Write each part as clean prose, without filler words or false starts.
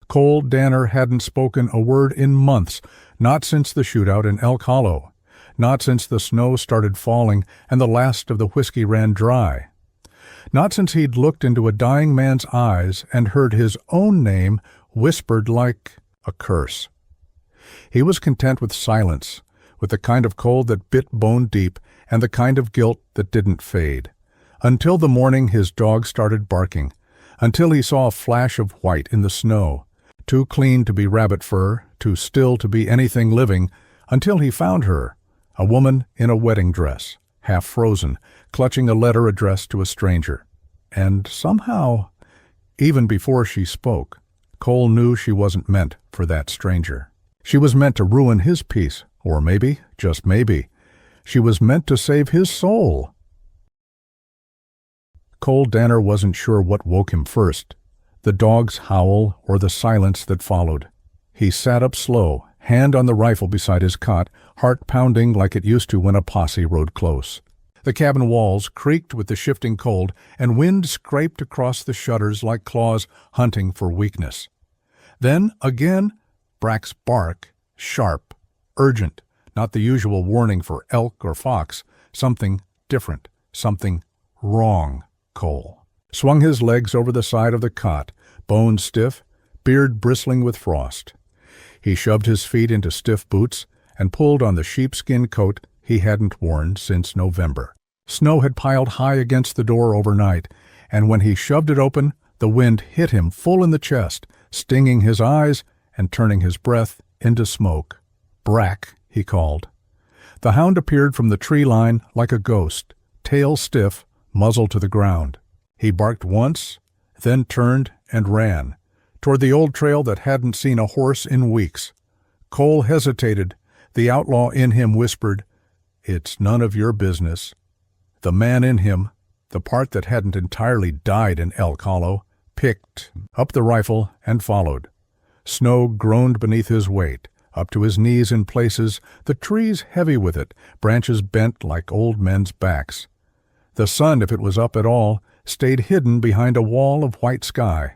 Cole Danner hadn't spoken a word in months, not since the shootout in Elk Hollow, not since the snow started falling and the last of the whiskey ran dry, not since he'd looked into a dying man's eyes and heard his own name whispered like a curse. He was content with silence, with the kind of cold that bit bone deep and the kind of guilt that didn't fade, until the morning his dog started barking, until he saw a flash of white in the snow, too clean to be rabbit fur, too still to be anything living, until he found her, a woman in a wedding dress, half frozen, clutching a letter addressed to a stranger. And somehow, even before she spoke, Cole knew she wasn't meant for that stranger. She was meant to ruin his peace, or maybe, just maybe, she was meant to save his soul. Cole Danner wasn't sure what woke him first, the dog's howl or the silence that followed. He sat up slow, hand on the rifle beside his cot, heart pounding like it used to when a posse rode close. The cabin walls creaked with the shifting cold, and wind scraped across the shutters like claws hunting for weakness. Then, again, Brack's bark, sharp, urgent, not the usual warning for elk or fox, something different, something wrong. Cole swung his legs over the side of the cot, bones stiff, beard bristling with frost. He shoved his feet into stiff boots and pulled on the sheepskin coat he hadn't worn since November. Snow had piled high against the door overnight, and when he shoved it open, the wind hit him full in the chest, stinging his eyes and turning his breath into smoke. "Brack," he called. The hound appeared from the tree line like a ghost, tail stiff, muzzle to the ground. He barked once, then turned and ran, toward the old trail that hadn't seen a horse in weeks. Cole hesitated. The outlaw in him whispered, "It's none of your business." The man in him, the part that hadn't entirely died in Elk Hollow, picked up the rifle and followed. Snow groaned beneath his weight, up to his knees in places, the trees heavy with it, branches bent like old men's backs. The sun, if it was up at all, stayed hidden behind a wall of white sky.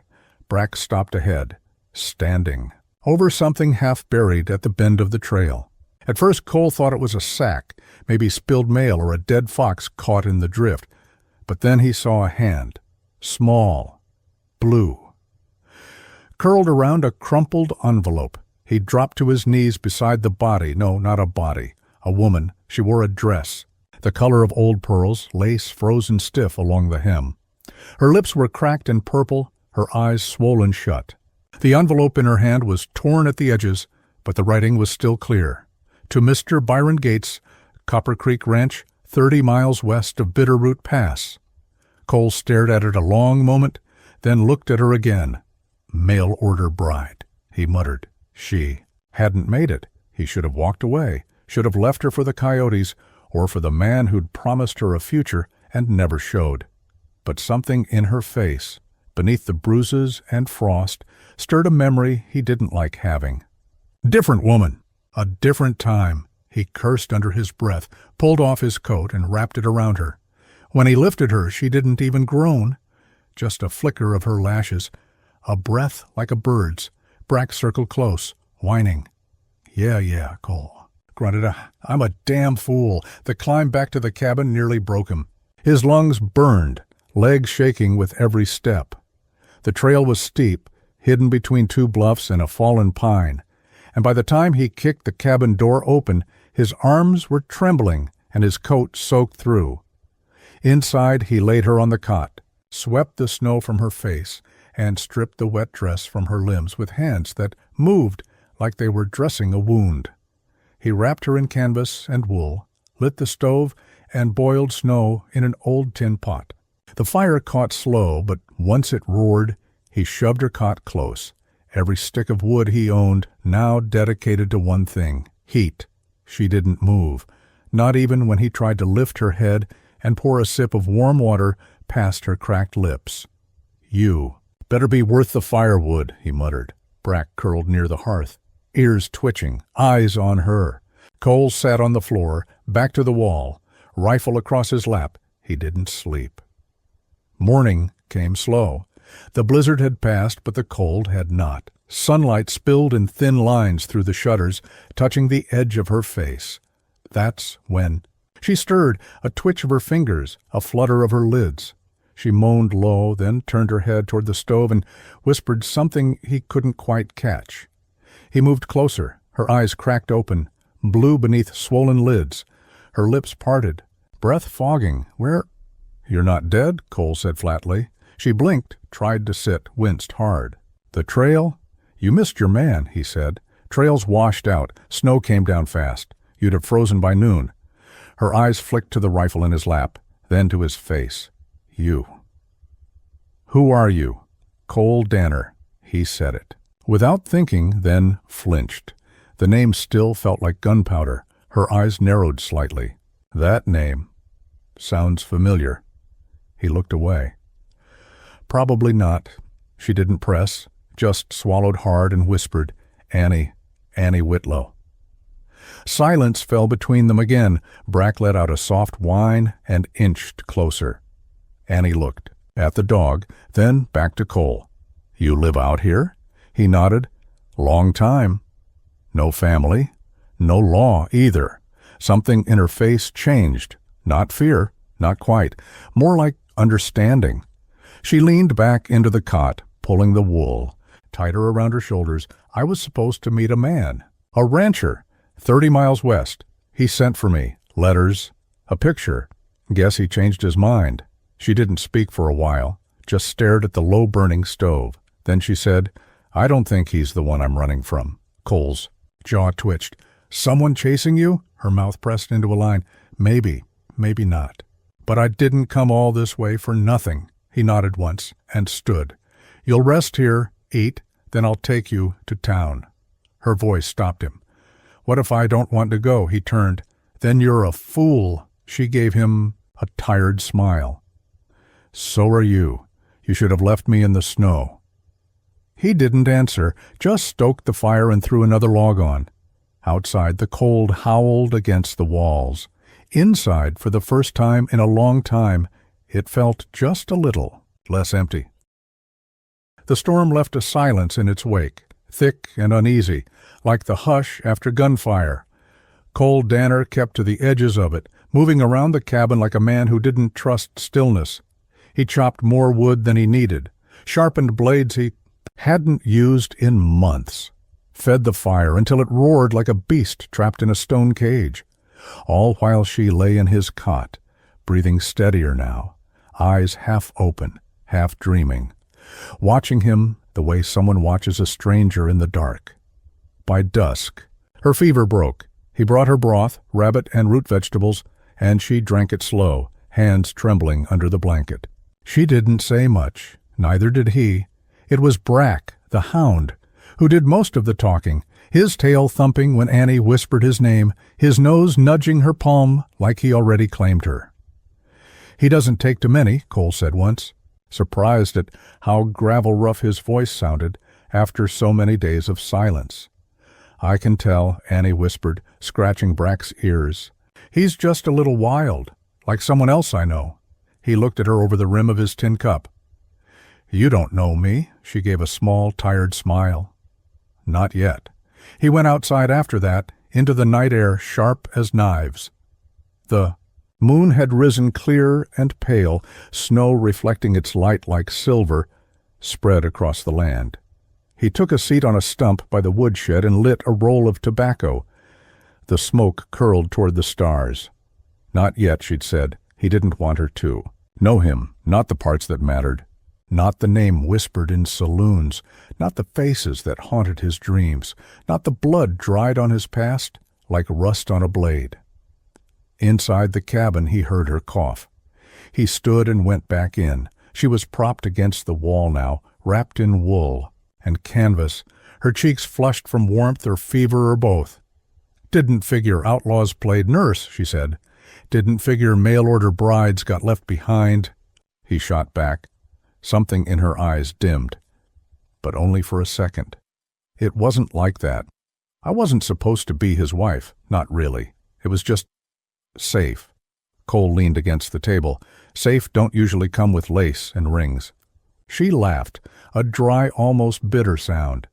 Brack stopped ahead, standing, over something half buried at the bend of the trail. At first Cole thought it was a sack, maybe spilled mail or a dead fox caught in the drift. But then he saw a hand, small, blue, curled around a crumpled envelope. He dropped to his knees beside the body. No, not a body. A woman. She wore a dress, the color of old pearls, lace frozen stiff along the hem. Her lips were cracked and purple, her eyes swollen shut. The envelope in her hand was torn at the edges, but the writing was still clear. To Mr. Byron Gates, Copper Creek Ranch, 30 miles west of Bitterroot Pass. Cole stared at it a long moment, then looked at her again. "Mail order bride," he muttered. She hadn't made it. He should have walked away, should have left her for the coyotes, or for the man who'd promised her a future and never showed. But something in her face, beneath the bruises and frost, stirred a memory he didn't like having. Different woman, a different time. He cursed under his breath, pulled off his coat and wrapped it around her. When he lifted her, she didn't even groan, just a flicker of her lashes, a breath like a bird's. Brack circled close, whining. Yeah, Cole grunted. "I'm a damn fool." The climb back to the cabin nearly broke him. His lungs burned, legs shaking with every step. The trail was steep, hidden between two bluffs and a fallen pine, and by the time he kicked the cabin door open, his arms were trembling and his coat soaked through. Inside, he laid her on the cot, swept the snow from her face, and stripped the wet dress from her limbs with hands that moved like they were dressing a wound. He wrapped her in canvas and wool, lit the stove, and boiled snow in an old tin pot. The fire caught slow, but once it roared, he shoved her cot close, every stick of wood he owned now dedicated to one thing, heat. She didn't move, not even when he tried to lift her head and pour a sip of warm water past her cracked lips. "You better be worth the firewood," he muttered. Brack curled near the hearth, ears twitching, eyes on her. Cole sat on the floor, back to the wall, rifle across his lap. He didn't sleep. Morning came slow. The blizzard had passed, but the cold had not. Sunlight spilled in thin lines through the shutters, touching the edge of her face. That's when she stirred, a twitch of her fingers, a flutter of her lids. She moaned low, then turned her head toward the stove and whispered something he couldn't quite catch. He moved closer, her eyes cracked open, blue beneath swollen lids, her lips parted, breath fogging. "Where—" "You're not dead," Cole said flatly. She blinked, tried to sit, winced hard. "The trail? You missed your man," he said. "Trail's washed out. Snow came down fast. You'd have frozen by noon." Her eyes flicked to the rifle in his lap, then to his face. "You." "Who are you?" "Cole Danner." He said it. Without thinking, then flinched. The name still felt like gunpowder. Her eyes narrowed slightly. "That name sounds familiar." He looked away. "Probably not." She didn't press, just swallowed hard and whispered, Annie Whitlow." Silence fell between them again. Brack let out a soft whine and inched closer. Annie looked at the dog, then back to Cole. "You live out here?" He nodded. "Long time." "No family?" "No law either." Something in her face changed. Not fear, not quite. More like understanding. She leaned back into the cot, pulling the wool tighter around her shoulders. "I was supposed to meet a man. A rancher. 30 miles west. He sent for me. Letters. A picture. Guess he changed his mind." She didn't speak for a while, just stared at the low-burning stove. Then she said, "I don't think he's the one I'm running from." Cole's jaw twitched. "Someone chasing you?" Her mouth pressed into a line. "Maybe, maybe not. But I didn't come all this way for nothing." He nodded once and stood. "You'll rest here, eat, then I'll take you to town." Her voice stopped him. "What if I don't want to go?" He turned. "Then you're a fool." She gave him a tired smile. "So are you. You should have left me in the snow." He didn't answer, just stoked the fire and threw another log on. Outside, the cold howled against the walls. Inside, for the first time in a long time, it felt just a little less empty. The storm left a silence in its wake, thick and uneasy, like the hush after gunfire. Cole Danner kept to the edges of it, moving around the cabin like a man who didn't trust stillness. He chopped more wood than he needed, sharpened blades he hadn't used in months, fed the fire until it roared like a beast trapped in a stone cage, all while she lay in his cot, breathing steadier now, eyes half open, half dreaming, watching him the way someone watches a stranger in the dark. By dusk, her fever broke. He brought her broth, rabbit and root vegetables, and she drank it slow, hands trembling under the blanket. She didn't say much, neither did he. It was Brack, the hound, who did most of the talking, his tail thumping when Annie whispered his name, his nose nudging her palm like he already claimed her. "He doesn't take to many," Cole said once, surprised at how gravel-rough his voice sounded after so many days of silence. "I can tell," Annie whispered, scratching Brack's ears. "He's just a little wild, like someone else I know." He looked at her over the rim of his tin cup. "You don't know me," she gave a small, tired smile. "Not yet." He went outside after that, into the night air sharp as knives. The moon had risen clear and pale, snow reflecting its light like silver, spread across the land. He took a seat on a stump by the woodshed and lit a roll of tobacco. The smoke curled toward the stars. Not yet, she'd said. He didn't want her to. Know him, not the parts that mattered. Not the name whispered in saloons, not the faces that haunted his dreams, not the blood dried on his past like rust on a blade. Inside the cabin he heard her cough. He stood and went back in. She was propped against the wall now, wrapped in wool and canvas, her cheeks flushed from warmth or fever or both. "Didn't figure outlaws played nurse," she said. "Didn't figure mail-order brides got left behind." He shot back. Something in her eyes dimmed, but only for a second. "It wasn't like that. I wasn't supposed to be his wife, not really. It was just safe." Cole leaned against the table. "Safe don't usually come with lace and rings." She laughed, a dry, almost bitter sound.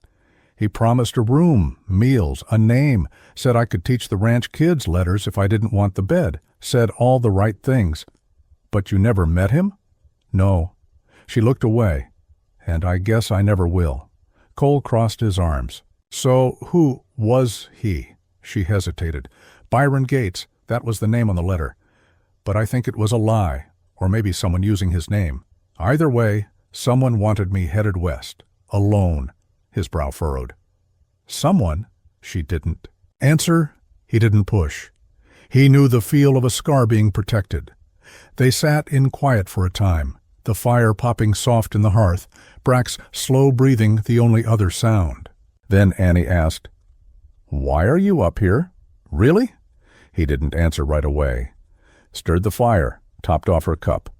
He promised a room, meals, a name, said I could teach the ranch kids letters if I didn't want the bed, said all the right things. But you never met him? No. She looked away. And I guess I never will. Cole crossed his arms. So who was he? She hesitated. Byron Gates, that was the name on the letter. But I think it was a lie, or maybe someone using his name. Either way, someone wanted me headed west, alone. His brow furrowed. Someone? She didn't answer. He didn't push. He knew the feel of a scar being protected. They sat in quiet for a time, the fire popping soft in the hearth, Brack's slow breathing the only other sound. Then Annie asked, "Why are you up here? Really?" He didn't answer right away. Stirred the fire, topped off her cup.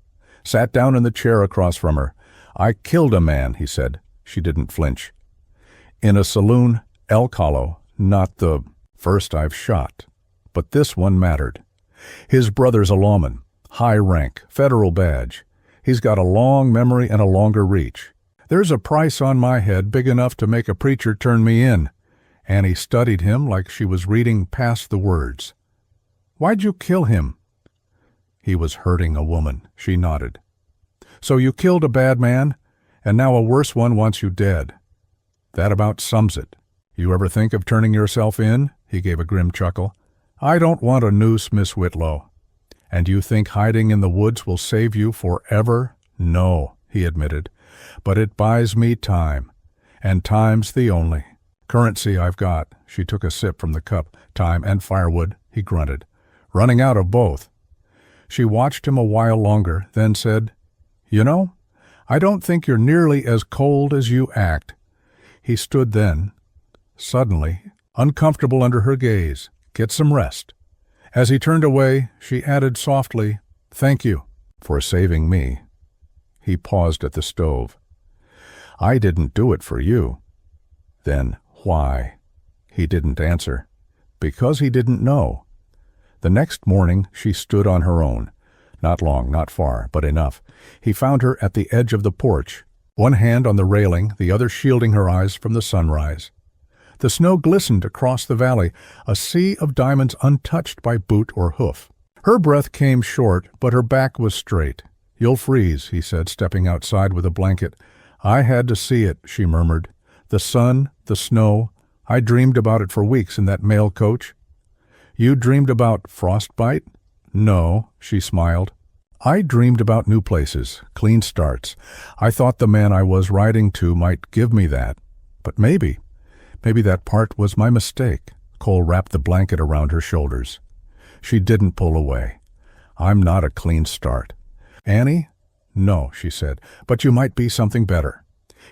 Sat down in the chair across from her. "I killed a man," he said. She didn't flinch. "In a saloon, Elk Hollow, not the first I've shot. But this one mattered. His brother's a lawman, high rank, federal badge. He's got a long memory and a longer reach. There's a price on my head big enough to make a preacher turn me in." Annie studied him like she was reading past the words. "Why'd you kill him?" "He was hurting a woman," she nodded. "So you killed a bad man, and now a worse one wants you dead. That about sums it. You ever think of turning yourself in?" He gave a grim chuckle. "I don't want a noose, Miss Whitlow." "And you think hiding in the woods will save you forever?" "No," he admitted. "But it buys me time. And time's the only currency I've got." She took a sip from the cup. "Time and firewood," he grunted. "Running out of both." She watched him a while longer, then said, "You know, I don't think you're nearly as cold as you act." He stood then, suddenly, uncomfortable under her gaze. "Get some rest." As he turned away, she added softly, "Thank you for saving me." He paused at the stove. "I didn't do it for you." Then, why? He didn't answer. Because he didn't know. The next morning she stood on her own. Not long, not far, but enough. He found her at the edge of the porch, one hand on the railing, the other shielding her eyes from the sunrise. The snow glistened across the valley, a sea of diamonds untouched by boot or hoof. Her breath came short, but her back was straight. "You'll freeze," he said, stepping outside with a blanket. "I had to see it," she murmured. "The sun, the snow. I dreamed about it for weeks in that mail coach." "You dreamed about frostbite?" "No," she smiled. "I dreamed about new places, clean starts. I thought the man I was riding to might give me that. But maybe that part was my mistake." Cole wrapped the blanket around her shoulders. She didn't pull away. "I'm not a clean start." "Annie?" "No," she said, "but you might be something better."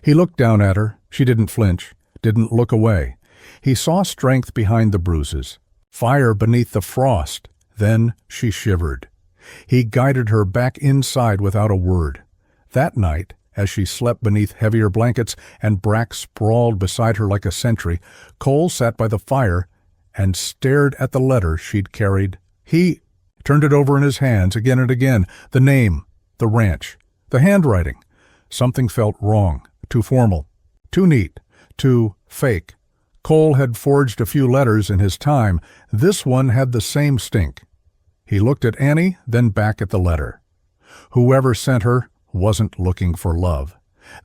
He looked down at her. She didn't flinch, didn't look away. He saw strength behind the bruises, fire beneath the frost. Then she shivered. He guided her back inside without a word. That night, as she slept beneath heavier blankets and Brack sprawled beside her like a sentry, Cole sat by the fire and stared at the letter she'd carried. He turned it over in his hands again and again. The name, the ranch, the handwriting. Something felt wrong, too formal, too neat, too fake. Cole had forged a few letters in his time. This one had the same stink. He looked at Annie, then back at the letter. Whoever sent her wasn't looking for love.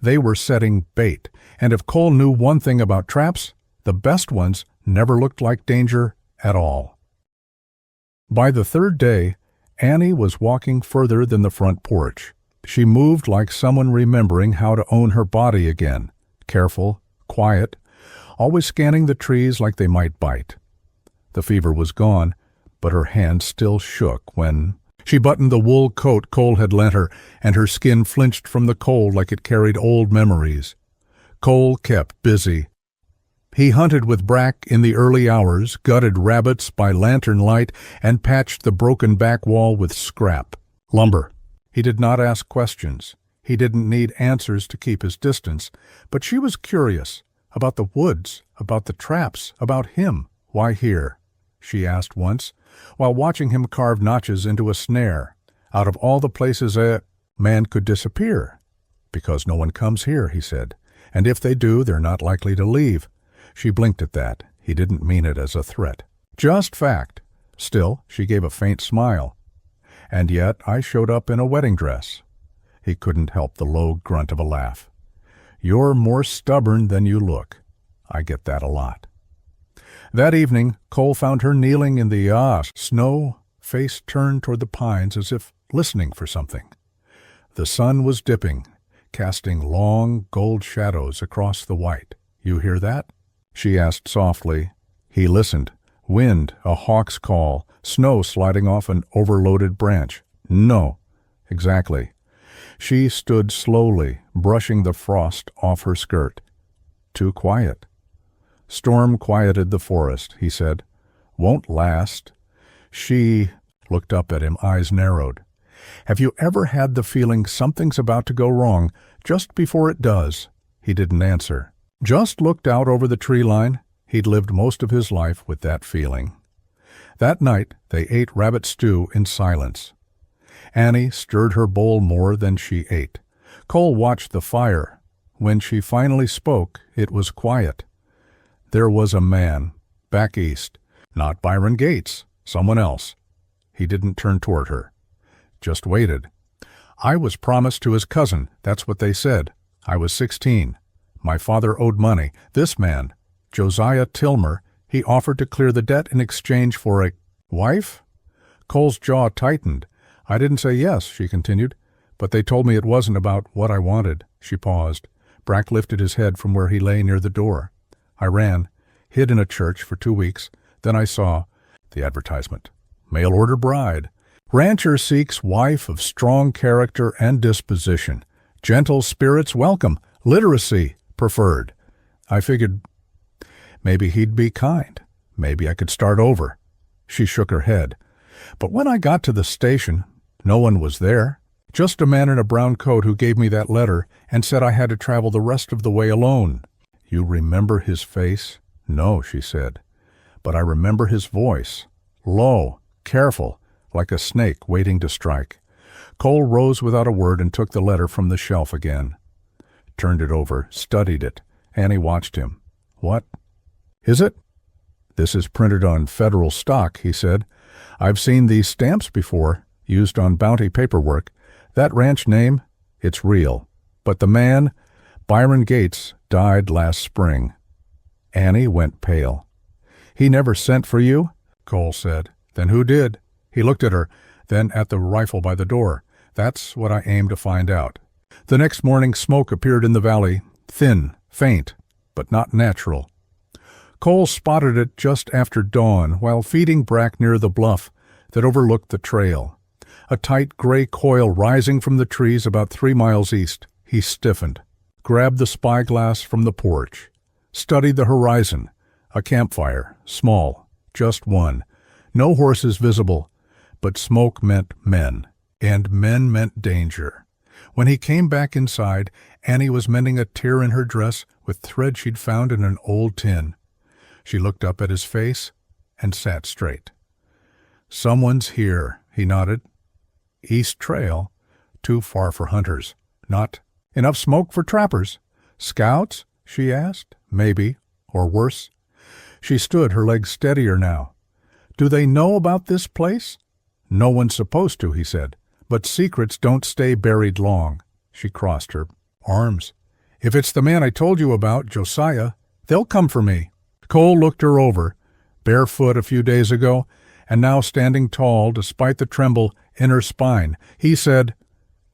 They were setting bait, and if Cole knew one thing about traps, the best ones never looked like danger at all. By the third day, Annie was walking further than the front porch. She moved like someone remembering how to own her body again, careful, quiet, always scanning the trees like they might bite. The fever was gone, but her hand still shook when she buttoned the wool coat Cole had lent her, and her skin flinched from the cold like it carried old memories. Cole kept busy. He hunted with Brack in the early hours, gutted rabbits by lantern light, and patched the broken back wall with scrap lumber. He did not ask questions. He didn't need answers to keep his distance, but she was curious about the woods, about the traps, about him. "Why here?" she asked once, while watching him carve notches into a snare. Out of all the places a man could disappear. "Because no one comes here," he said. "And if they do, they're not likely to leave." She blinked at that. He didn't mean it as a threat. Just fact. Still, she gave a faint smile. "And yet I showed up in a wedding dress." He couldn't help the low grunt of a laugh. "You're more stubborn than you look." "I get that a lot." That evening, Cole found her kneeling in the snow, face turned toward the pines as if listening for something. The sun was dipping, casting long gold shadows across the white. "You hear that?" she asked softly. He listened. Wind, a hawk's call, snow sliding off an overloaded branch. "No." "Exactly." She stood slowly, brushing the frost off her skirt. "Too quiet." "Storm quieted the forest," he said. "Won't last." She looked up at him, eyes narrowed. "Have you ever had the feeling something's about to go wrong just before it does?" He didn't answer. Just looked out over the tree line. He'd lived most of his life with that feeling. That night they ate rabbit stew in silence. Annie stirred her bowl more than she ate. Cole watched the fire. When she finally spoke, it was quiet. "There was a man, back east. Not Byron Gates, someone else." He didn't turn toward her. Just waited. "I was promised to his cousin, that's what they said. I was 16. My father owed money. This man, Josiah Tilmer, he offered to clear the debt in exchange for a wife?" Cole's jaw tightened. "I didn't say yes," she continued, "but they told me it wasn't about what I wanted." She paused. Brack lifted his head from where he lay near the door. "I ran, hid in a church for 2 weeks. Then I saw the advertisement. Mail-order bride. Rancher seeks wife of strong character and disposition. Gentle spirits welcome. Literacy preferred. I figured maybe he'd be kind. Maybe I could start over." She shook her head. "But when I got to the station, no one was there. Just a man in a brown coat who gave me that letter and said I had to travel the rest of the way alone." "You remember his face?" "No," she said. "But I remember his voice. Low, careful, like a snake waiting to strike." Cole rose without a word and took the letter from the shelf again. Turned it over, studied it. Annie watched him. "What is it?" "This is printed on federal stock," he said. "I've seen these stamps before, used on bounty paperwork. That ranch name, it's real. But the man, Byron Gates, died last spring." Annie went pale. "He never sent for you?" Cole said. "Then who did?" He looked at her, then at the rifle by the door. "That's what I aim to find out." The next morning smoke appeared in the valley, thin, faint, but not natural. Cole spotted it just after dawn while feeding Brack near the bluff that overlooked the trail. A tight gray coil rising from the trees about 3 miles east. He stiffened, grabbed the spyglass from the porch, studied the horizon. A campfire, small, just one. No horses visible, but smoke meant men, and men meant danger. When he came back inside, Annie was mending a tear in her dress with thread she'd found in an old tin. She looked up at his face and sat straight. "Someone's here," he nodded. "East Trail. Too far for hunters. Not enough smoke for trappers." "Scouts?" she asked. "Maybe. Or worse." She stood, her legs steadier now. "Do they know about this place?" "No one's supposed to," he said. "But secrets don't stay buried long." She crossed her arms. "If it's the man I told you about, Josiah, they'll come for me." Cole looked her over, barefoot a few days ago, and now standing tall despite the tremble in her spine. He said,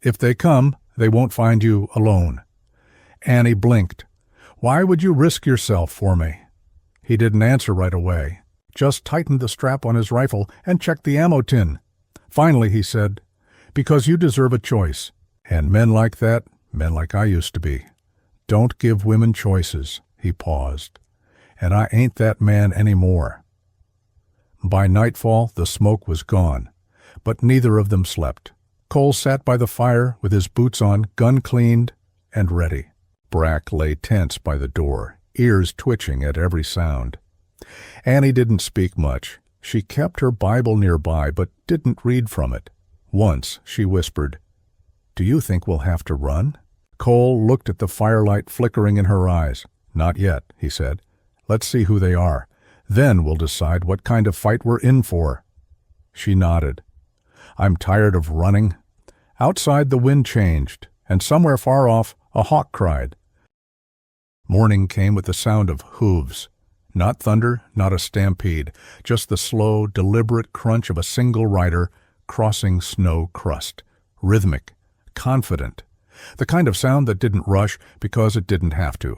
"If they come, they won't find you alone." Annie blinked. "Why would you risk yourself for me?" He didn't answer right away, just tightened the strap on his rifle and checked the ammo tin. Finally he said, "Because you deserve a choice. And men like that, men like I used to be, don't give women choices." He paused. "And I ain't that man anymore." By nightfall the smoke was gone, but neither of them slept. Cole sat by the fire with his boots on, gun cleaned, and ready. Brack lay tense by the door, ears twitching at every sound. Annie didn't speak much. She kept her Bible nearby, but didn't read from it. Once she whispered, "Do you think we'll have to run?" Cole looked at the firelight flickering in her eyes. "Not yet," he said. "Let's see who they are. Then we'll decide what kind of fight we're in for." She nodded. "I'm tired of running." Outside the wind changed, and somewhere far off a hawk cried. Morning came with the sound of hooves. Not thunder, not a stampede, just the slow, deliberate crunch of a single rider crossing snow crust. Rhythmic, confident. The kind of sound that didn't rush because it didn't have to.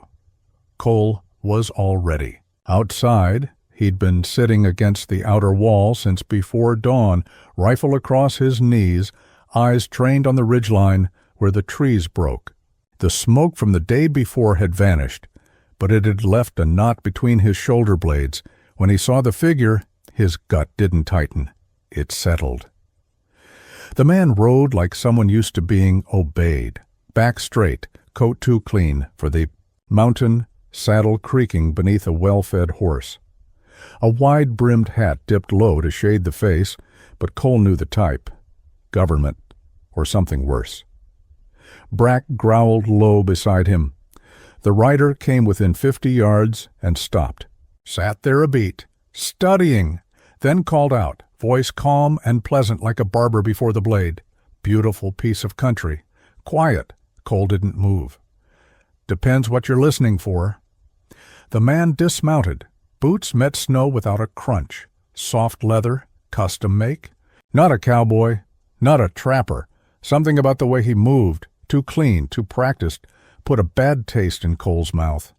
Cole was all ready. Outside, he'd been sitting against the outer wall since before dawn, rifle across his knees, eyes trained on the ridgeline where the trees broke. The smoke from the day before had vanished, but it had left a knot between his shoulder blades. When he saw the figure, his gut didn't tighten. It settled. The man rode like someone used to being obeyed. Back straight, coat too clean for the mountain, saddle creaking beneath a well-fed horse. A wide-brimmed hat dipped low to shade the face, but Cole knew the type. Government, or something worse. Brack growled low beside him. The rider came within 50 yards and stopped. Sat there a beat, studying, then called out, voice calm and pleasant like a barber before the blade. "Beautiful piece of country. Quiet." Cole didn't move. "Depends what you're listening for." The man dismounted. Boots met snow without a crunch. Soft leather, custom make. Not a cowboy, not a trapper. Something about the way he moved, too clean, too practiced, put a bad taste in Cole's mouth.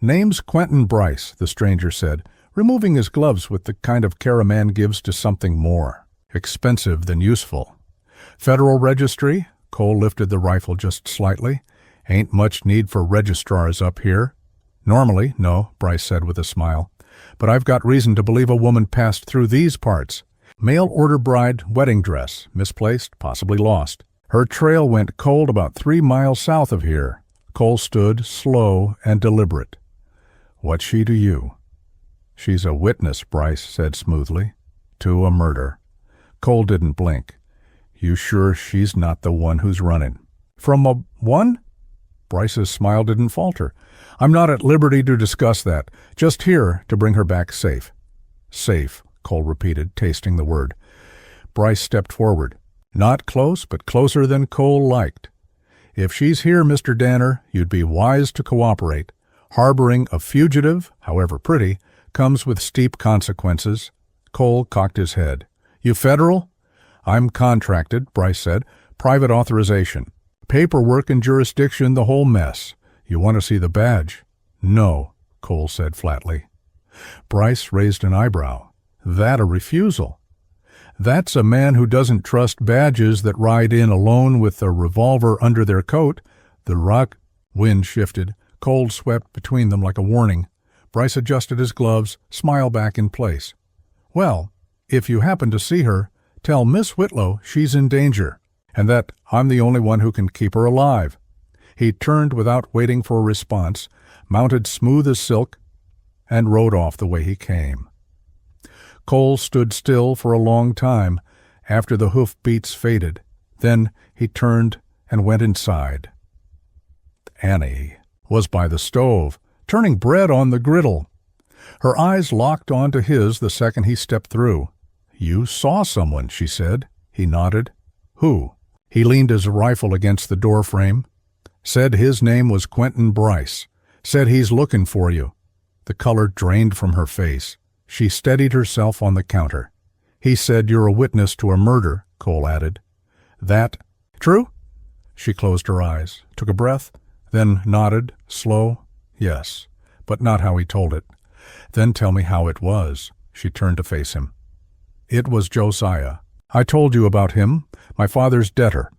"Name's Quentin Bryce," the stranger said, removing his gloves with the kind of care a man gives to something more expensive than useful. "Federal registry?" Cole lifted the rifle just slightly. "Ain't much need for registrars up here." "Normally, no," Bryce said with a smile. "But I've got reason to believe a woman passed through these parts. Mail-order bride, wedding dress, misplaced, possibly lost. Her trail went cold about 3 miles south of here." Cole stood, slow and deliberate. "What's she to you?" "She's a witness," Bryce said smoothly. "To a murder." Cole didn't blink. "You sure she's not the one who's running?" "From a one?" Bryce's smile didn't falter. "I'm not at liberty to discuss that. Just here to bring her back safe." "Safe," Cole repeated, tasting the word. Bryce stepped forward. Not close, but closer than Cole liked. "If she's here, Mr. Danner, you'd be wise to cooperate. Harboring a fugitive, however pretty, comes with steep consequences." Cole cocked his head. "You federal?" "I'm contracted," Bryce said. "Private authorization. Paperwork and jurisdiction, the whole mess. You want to see the badge?" "No," Cole said flatly. Bryce raised an eyebrow. "That a refusal?" "That's a man who doesn't trust badges that ride in alone with a revolver under their coat." The wind shifted. Cold swept between them like a warning. Bryce adjusted his gloves, smile back in place. "Well, if you happen to see her, tell Miss Whitlow she's in danger, and that I'm the only one who can keep her alive." He turned without waiting for a response, mounted smooth as silk, and rode off the way he came. Cole stood still for a long time after the hoof beats faded. Then he turned and went inside. Annie was by the stove, turning bread on the griddle. Her eyes locked onto his the second he stepped through. "You saw someone," she said. He nodded. "Who?" He leaned his rifle against the door frame. "Said his name was Quentin Bryce. Said he's looking for you." The color drained from her face. She steadied herself on the counter. "He said you're a witness to a murder," Cole added. "That true?" She closed her eyes, took a breath, then nodded, slow. "Yes, but not how he told it." "Then tell me how it was." She turned to face him. "It was Josiah. I told you about him, my father's debtor.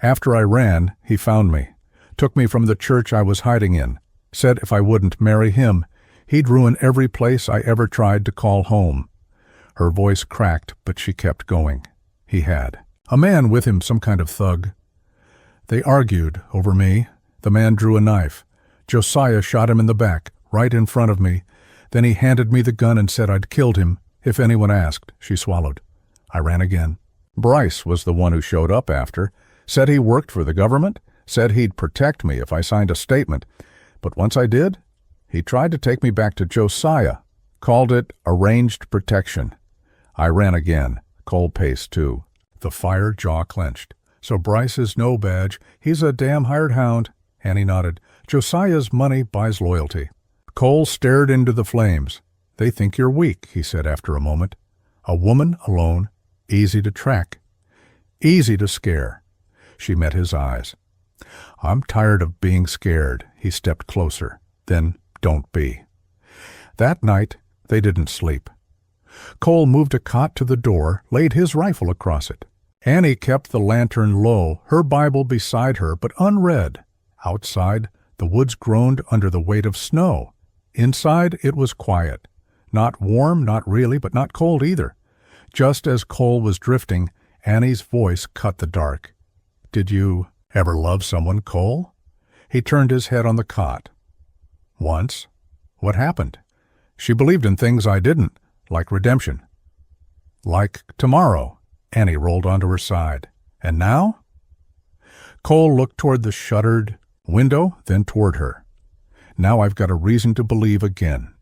After I ran, he found me, took me from the church I was hiding in, said if I wouldn't marry him, he'd ruin every place I ever tried to call home." Her voice cracked, but she kept going. "He had a man with him, some kind of thug. They argued over me. The man drew a knife. Josiah shot him in the back, right in front of me. Then he handed me the gun and said I'd killed him if anyone asked." She swallowed. "I ran again. Bryce was the one who showed up after. Said he worked for the government. said he'd protect me if I signed a statement, but once I did, he tried to take me back to Josiah, called it arranged protection. I ran again. Cole paced too. The fire jaw clenched. So Bryce is no badge. He's a damn hired hound. Annie nodded. Josiah's money buys loyalty. Cole stared into the flames. They think you're weak, he said after a moment. A woman alone, easy to track, easy to scare. She met his eyes. I'm tired of being scared. He stepped closer. Then don't be. That night, they didn't sleep. Cole moved a cot to the door, laid his rifle across it. Annie kept the lantern low, her Bible beside her, but unread. Outside, the woods groaned under the weight of snow. Inside, it was quiet. Not warm, not really, but not cold either. Just as Cole was drifting, Annie's voice cut the dark. Did you ever love someone, Cole? He turned his head on the cot. Once. What happened? She believed in things I didn't, like redemption. Like tomorrow. Annie rolled onto her side. And now? Cole looked toward the shuttered window, then toward her. Now I've got a reason to believe again.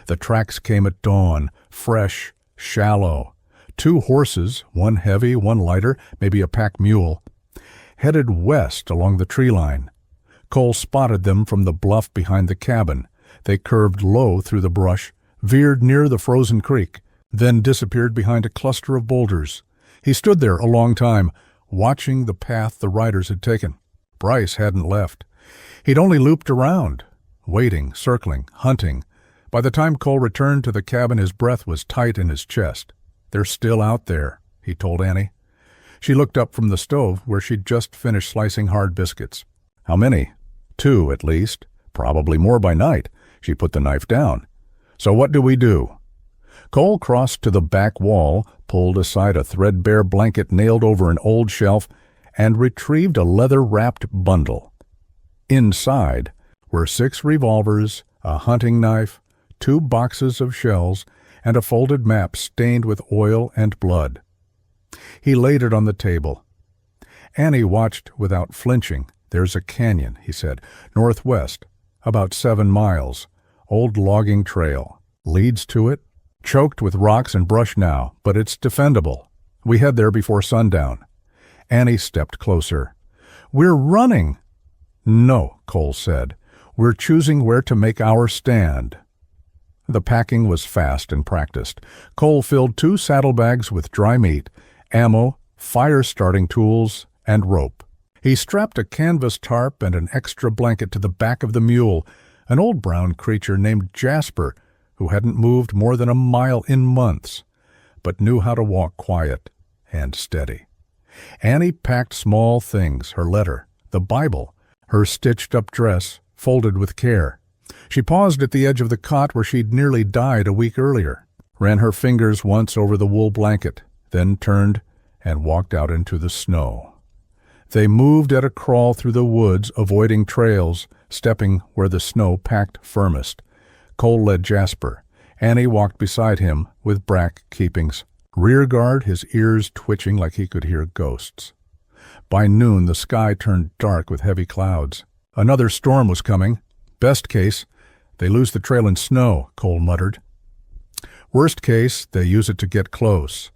The tracks came at dawn, fresh, shallow. 2 horses, one heavy, one lighter, maybe a pack mule, headed west along the tree line. Cole spotted them from the bluff behind the cabin. They curved low through the brush, veered near the frozen creek, then disappeared behind a cluster of boulders. He stood there a long time, watching the path the riders had taken. Bryce hadn't left. He'd only looped around, waiting, circling, hunting. By the time Cole returned to the cabin, his breath was tight in his chest. They're still out there, he told Annie. She looked up from the stove where she'd just finished slicing hard biscuits. How many? 2, at least. Probably more by night. She put the knife down. So what do we do? Cole crossed to the back wall, pulled aside a threadbare blanket nailed over an old shelf, and retrieved a leather-wrapped bundle. Inside were 6 revolvers, a hunting knife, 2 boxes of shells, and a folded map stained with oil and blood. He laid it on the table. Annie watched without flinching. There's a canyon, he said, northwest, about 7 miles. Old logging trail. Leads to it. Choked with rocks and brush now, but it's defendable. We head there before sundown. Annie stepped closer. We're running. No, Cole said. We're choosing where to make our stand. The packing was fast and practiced. Cole filled 2 saddlebags with dry meat, ammo, fire-starting tools, and rope. He strapped a canvas tarp and an extra blanket to the back of the mule, an old brown creature named Jasper, who hadn't moved more than a mile in months, but knew how to walk quiet and steady. Annie packed small things, her letter, the Bible, her stitched-up dress, folded with care. She paused at the edge of the cot where she'd nearly died a week earlier, ran her fingers once over the wool blanket, then turned and walked out into the snow. They moved at a crawl through the woods, avoiding trails, stepping where the snow packed firmest. Cole led Jasper. Annie walked beside him, with Brack keepings. Rear guard, his ears twitching like he could hear ghosts. By noon, the sky turned dark with heavy clouds. Another storm was coming. Best case, they lose the trail in snow, Cole muttered. Worst case, they use it to get close.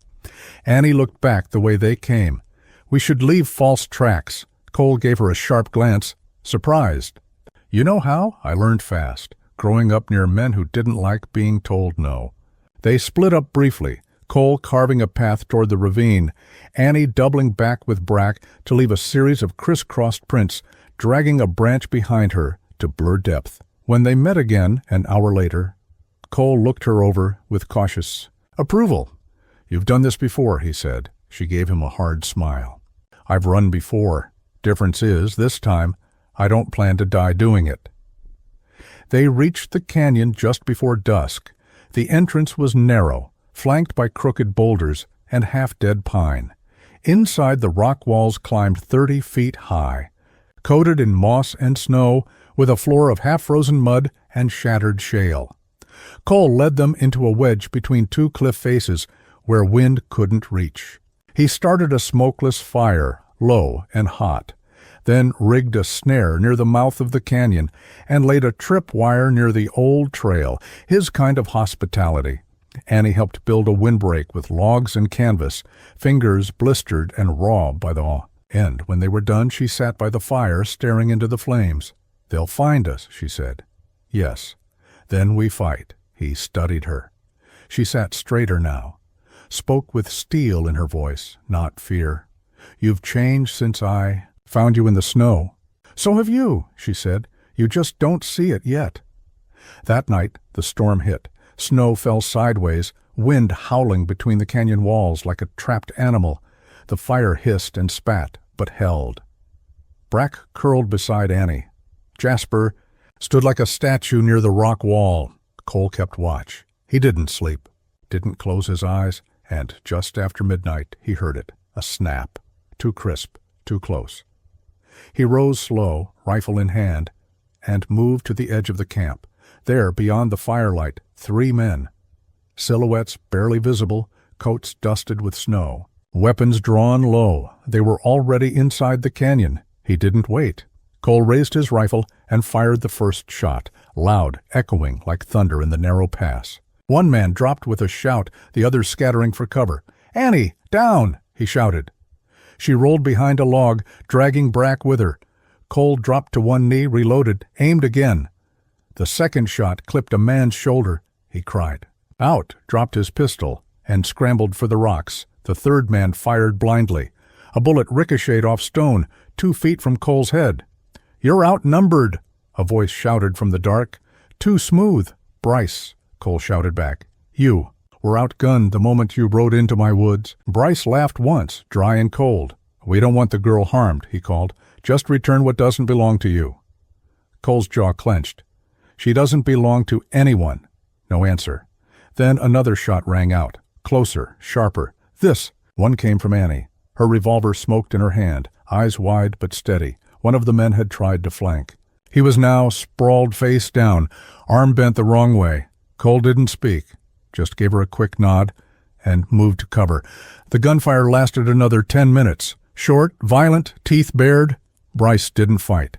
Annie looked back the way they came. We should leave false tracks. Cole gave her a sharp glance, surprised. You know how? I learned fast, growing up near men who didn't like being told no. They split up briefly, Cole carving a path toward the ravine, Annie doubling back with Brack to leave a series of crisscrossed prints, dragging a branch behind her to blur depth. When they met again, an hour later, Cole looked her over with cautious approval. You've done this before, he said. She gave him a hard smile. I've run before. Difference is, this time, I don't plan to die doing it. They reached the canyon just before dusk. The entrance was narrow, flanked by crooked boulders and half-dead pine. Inside, the rock walls climbed 30 feet high, coated in moss and snow, with a floor of half-frozen mud and shattered shale. Cole led them into a wedge between 2 cliff faces where wind couldn't reach. He started a smokeless fire, low and hot. then rigged a snare near the mouth of the canyon and laid a tripwire near the old trail, his kind of hospitality. Annie helped build a windbreak with logs and canvas, fingers blistered and raw by the end. When they were done, she sat by the fire, staring into the flames. "They'll find us," she said. "Yes. Then we fight." He studied her. She sat straighter now, spoke with steel in her voice, not fear. "You've changed since I found you in the snow." "So have you," she said. "You just don't see it yet." That night, the storm hit. Snow fell sideways, wind howling between the canyon walls like a trapped animal. The fire hissed and spat, but held. Brack curled beside Annie. Jasper stood like a statue near the rock wall. Cole kept watch. He didn't sleep, didn't close his eyes, and just after midnight he heard it, a snap. Too crisp, too close. He rose slow, rifle in hand, and moved to the edge of the camp. There, beyond the firelight, 3 men. Silhouettes barely visible, coats dusted with snow. Weapons drawn low. They were already inside the canyon. He didn't wait. Cole raised his rifle and fired the first shot, loud, echoing like thunder in the narrow pass. One man dropped with a shout, the others scattering for cover. "Annie, down!" he shouted. She rolled behind a log, dragging Brack with her. Cole dropped to one knee, reloaded, aimed again. The second shot clipped a man's shoulder. He cried. Out dropped his pistol and scrambled for the rocks. The third man fired blindly. A bullet ricocheted off stone, 2 feet from Cole's head. "You're outnumbered," a voice shouted from the dark. "Too smooth." "Bryce," Cole shouted back. "You were outgunned the moment you rode into my woods." Bryce laughed once, dry and cold. "We don't want the girl harmed," he called. "Just return what doesn't belong to you." Cole's jaw clenched. "She doesn't belong to anyone." No answer. Then another shot rang out, closer, sharper. "This!" One came from Annie. Her revolver smoked in her hand, eyes wide but steady. One of the men had tried to flank. He was now sprawled face down, arm bent the wrong way. Cole didn't speak, just gave her a quick nod and moved to cover. The gunfire lasted another 10 minutes. Short, violent, teeth bared. Bryce didn't fight.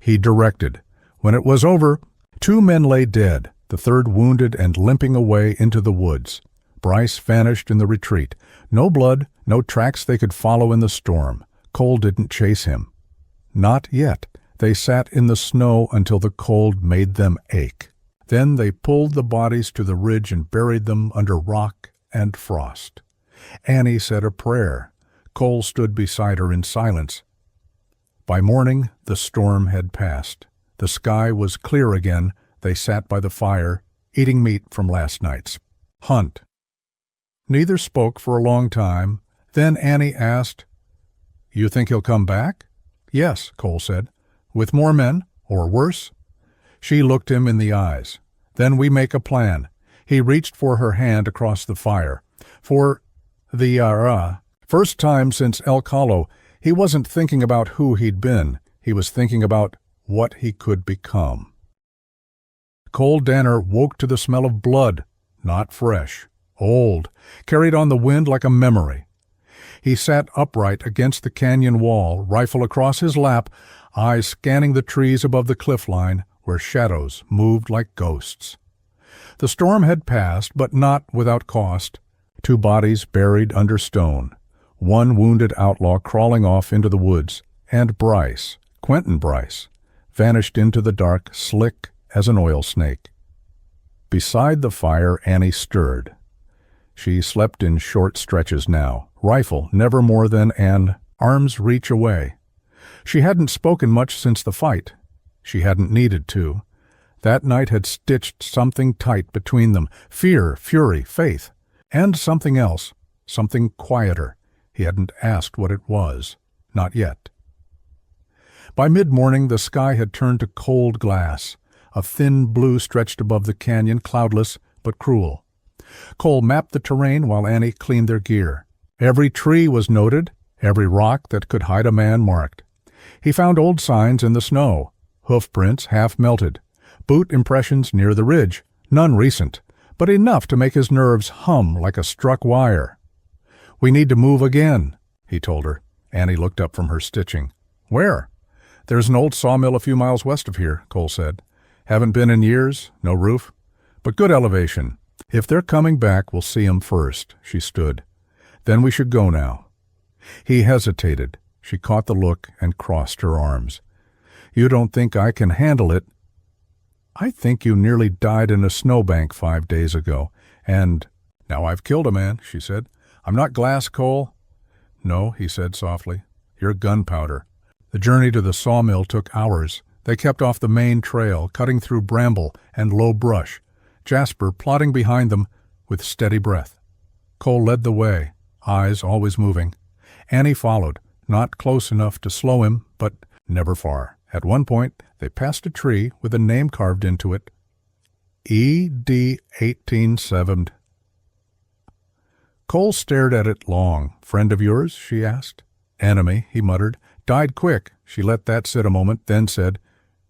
He directed. When it was over, 2 men lay dead, the third wounded and limping away into the woods. Bryce vanished in the retreat. No blood, no tracks they could follow in the storm. Cole didn't chase him. Not yet. They sat in the snow until the cold made them ache. Then they pulled the bodies to the ridge and buried them under rock and frost. Annie said a prayer. Cole stood beside her in silence. By morning, the storm had passed. The sky was clear again. They sat by the fire, eating meat from last night's hunt. Neither spoke for a long time. Then Annie asked, "You think he'll come back?" "Yes," Cole said. "With more men, or worse?" She looked him in the eyes. "Then we make a plan." He reached for her hand across the fire. For the first time since Elk Hollow, he wasn't thinking about who he'd been. He was thinking about what he could become. Cole Danner woke to the smell of blood, not fresh, old, carried on the wind like a memory. He sat upright against the canyon wall, rifle across his lap, eyes scanning the trees above the cliff line where shadows moved like ghosts. The storm had passed, but not without cost. 2 bodies buried under stone, 1 wounded outlaw crawling off into the woods, and Bryce, Quentin Bryce, vanished into the dark, slick as an oil snake. Beside the fire, Annie stirred. She slept in short stretches now, rifle never more than an arm's reach away. She hadn't spoken much since the fight. She hadn't needed to. That night had stitched something tight between them, fear, fury, faith, and something else, something quieter. He hadn't asked what it was. Not yet. By mid-morning, the sky had turned to cold glass. A thin blue stretched above the canyon, cloudless but cruel. Cole mapped the terrain while Annie cleaned their gear. Every tree was noted, every rock that could hide a man marked. He found old signs in the snow, hoof prints half melted, boot impressions near the ridge, none recent, but enough to make his nerves hum like a struck wire. "We need to move again," he told her. Annie looked up from her stitching. "Where?" There's an old sawmill a few miles west of here, Cole said. Haven't been in years, no roof, but good elevation. If they're coming back, we'll see 'em first. She stood. Then we should go now. He hesitated. She caught the look and crossed her arms. You don't think I can handle it? I think you nearly died in a snowbank 5 days ago, and now I've killed a man, she said. I'm not glass, Cole. No, he said softly. You're gunpowder. The journey to the sawmill took hours. They kept off the main trail, cutting through bramble and low brush, Jasper plodding behind them with steady breath. Cole led the way, eyes always moving. Annie followed, not close enough to slow him, but never far. At one point, they passed a tree with a name carved into it. E.D. 1870. Cole stared at it long. Friend of yours? She asked. Enemy, he muttered. Died quick. She let that sit a moment, then said,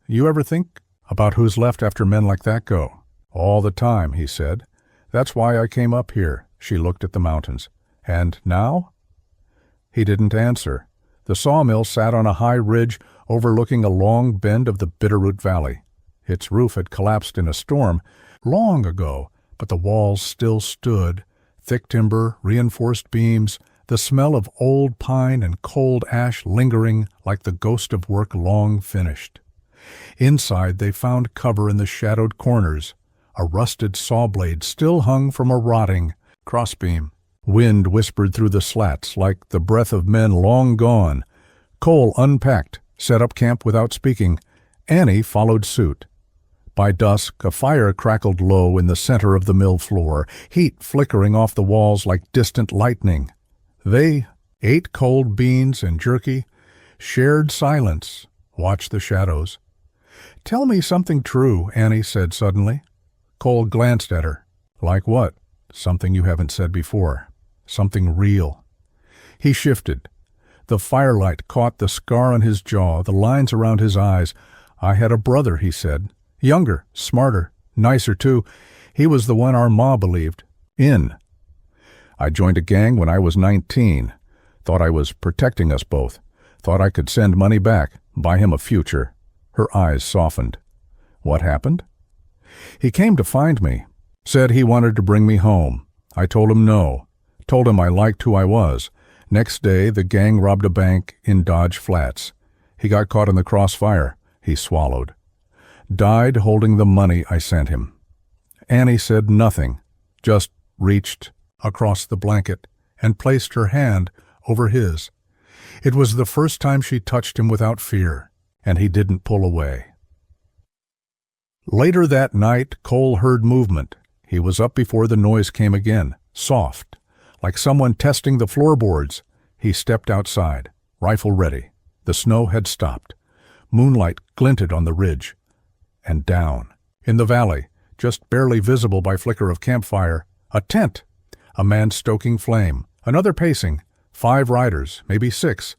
You ever think about who's left after men like that go? All the time, he said. That's why I came up here. She looked at the mountains. And now? He didn't answer. The sawmill sat on a high ridge overlooking a long bend of the Bitterroot Valley. Its roof had collapsed in a storm long ago, but the walls still stood, thick timber, reinforced beams, the smell of old pine and cold ash lingering like the ghost of work long finished. Inside they found cover in the shadowed corners. A rusted saw blade still hung from a rotting crossbeam. Wind whispered through the slats like the breath of men long gone. Cole unpacked, set up camp without speaking. Annie followed suit. By dusk, a fire crackled low in the center of the mill floor, heat flickering off the walls like distant lightning. They ate cold beans and jerky, shared silence, watched the shadows. Tell me something true, Annie said suddenly. Cole glanced at her. Like what? Something you haven't said before. Something real. He shifted. The firelight caught the scar on his jaw, the lines around his eyes. I had a brother, he said. Younger, smarter, nicer too. He was the one our ma believed in. I joined a gang when I was 19. Thought I was protecting us both. Thought I could send money back, buy him a future. Her eyes softened. What happened? He came to find me. Said he wanted to bring me home. I told him no. Told him I liked who I was. Next day, the gang robbed a bank in Dodge Flats. He got caught in the crossfire. He swallowed. Died holding the money I sent him. Annie said nothing, just reached across the blanket and placed her hand over his. It was the first time she touched him without fear, and he didn't pull away. Later that night, Cole heard movement. He was up before the noise came again, soft, like someone testing the floorboards. He stepped outside, rifle ready. The snow had stopped. Moonlight glinted on the ridge. And down, in the valley, just barely visible by flicker of campfire, a tent. A man stoking flame, another pacing, 5 riders, maybe 6.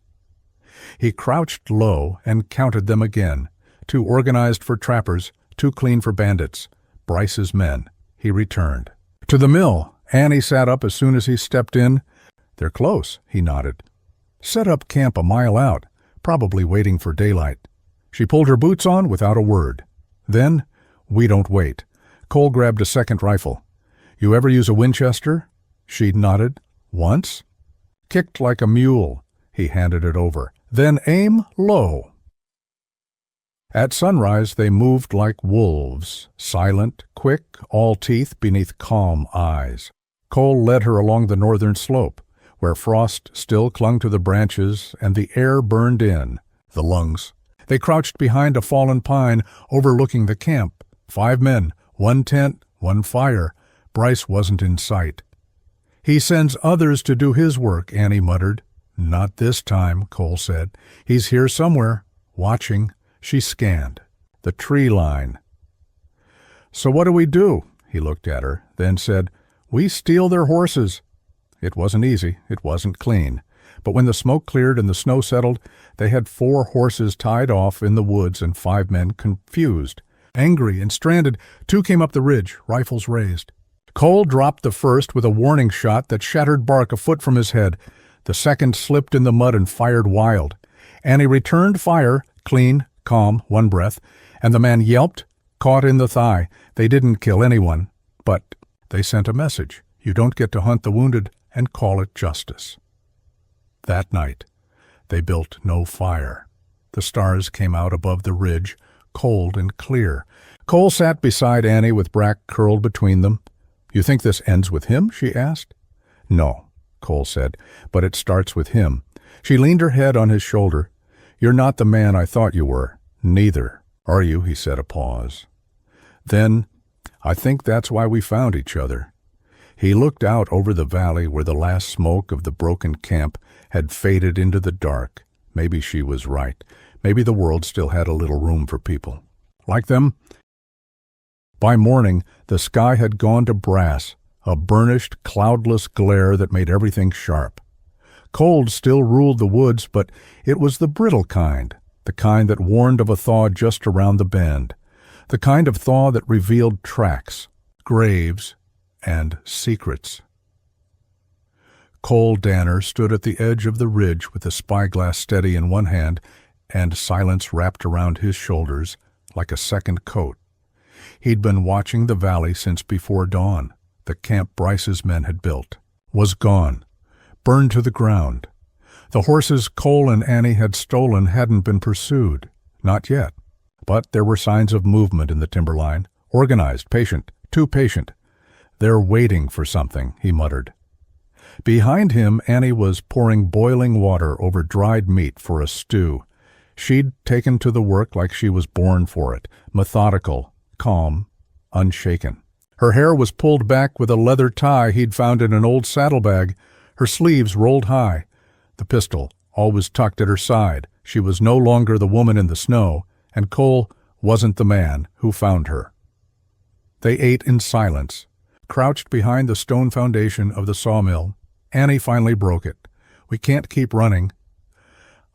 He crouched low and counted them again, 2 organized for trappers, 2 clean for bandits. Bryce's men. He returned. To the mill. Annie sat up as soon as he stepped in. They're close, he nodded. Set up camp a mile out, probably waiting for daylight. She pulled her boots on without a word. Then, we don't wait. Cole grabbed a second rifle. You ever use a Winchester? She nodded. Once? Kicked like a mule. He handed it over. Then aim low. At sunrise they moved like wolves, silent, quick, all teeth beneath calm eyes. Cole led her along the northern slope, where frost still clung to the branches and the air burned in, the lungs. They crouched behind a fallen pine overlooking the camp. 5 men, 1 tent, 1 fire. Bryce wasn't in sight. He sends others to do his work, Annie muttered. Not this time, Cole said. He's here somewhere, watching. She scanned. The tree line. So what do we do? He looked at her, then said, We steal their horses. It wasn't easy. It wasn't clean. But when the smoke cleared and the snow settled, they had 4 horses tied off in the woods and 5 men confused. Angry and stranded, 2 came up the ridge, rifles raised. Cole dropped the first with a warning shot that shattered bark a foot from his head. The second slipped in the mud and fired wild. Annie returned fire, Clean, calm, one breath, and the man yelped, caught in the thigh. They didn't kill anyone, but they sent a message. You don't get to hunt the wounded and call it justice. That night, they built no fire. The stars came out above the ridge, cold and clear. Cole sat beside Annie with Brack curled between them. You think this ends with him? She asked. No, Cole said, but it starts with him. She leaned her head on his shoulder. You're not the man I thought you were. Neither. Are you? He said, a pause. Then, I think that's why we found each other. He looked out over the valley where the last smoke of the broken camp had faded into the dark. Maybe she was right. Maybe the world still had a little room for people like them. By morning, the sky had gone to brass, a burnished, cloudless glare that made everything sharp. Cold still ruled the woods, but it was the brittle kind, the kind that warned of a thaw just around the bend, the kind of thaw that revealed tracks, graves, and secrets. Cole Danner stood at the edge of the ridge with the spyglass steady in one hand and silence wrapped around his shoulders like a second coat. He'd been watching the valley since before dawn. The camp Bryce's men had built was gone, burned to the ground. The horses Cole and Annie had stolen hadn't been pursued, not yet. But there were signs of movement in the timberline, organized, patient, too patient. They're waiting for something, he muttered. Behind him, Annie was pouring boiling water over dried meat for a stew. She'd taken to the work like she was born for it, methodical, calm, unshaken. Her hair was pulled back with a leather tie he'd found in an old saddlebag. Her sleeves rolled high. The pistol, always tucked at her side. She was no longer the woman in the snow, and Cole wasn't the man who found her. They ate in silence. Crouched behind the stone foundation of the sawmill, Annie finally broke it. We can't keep running.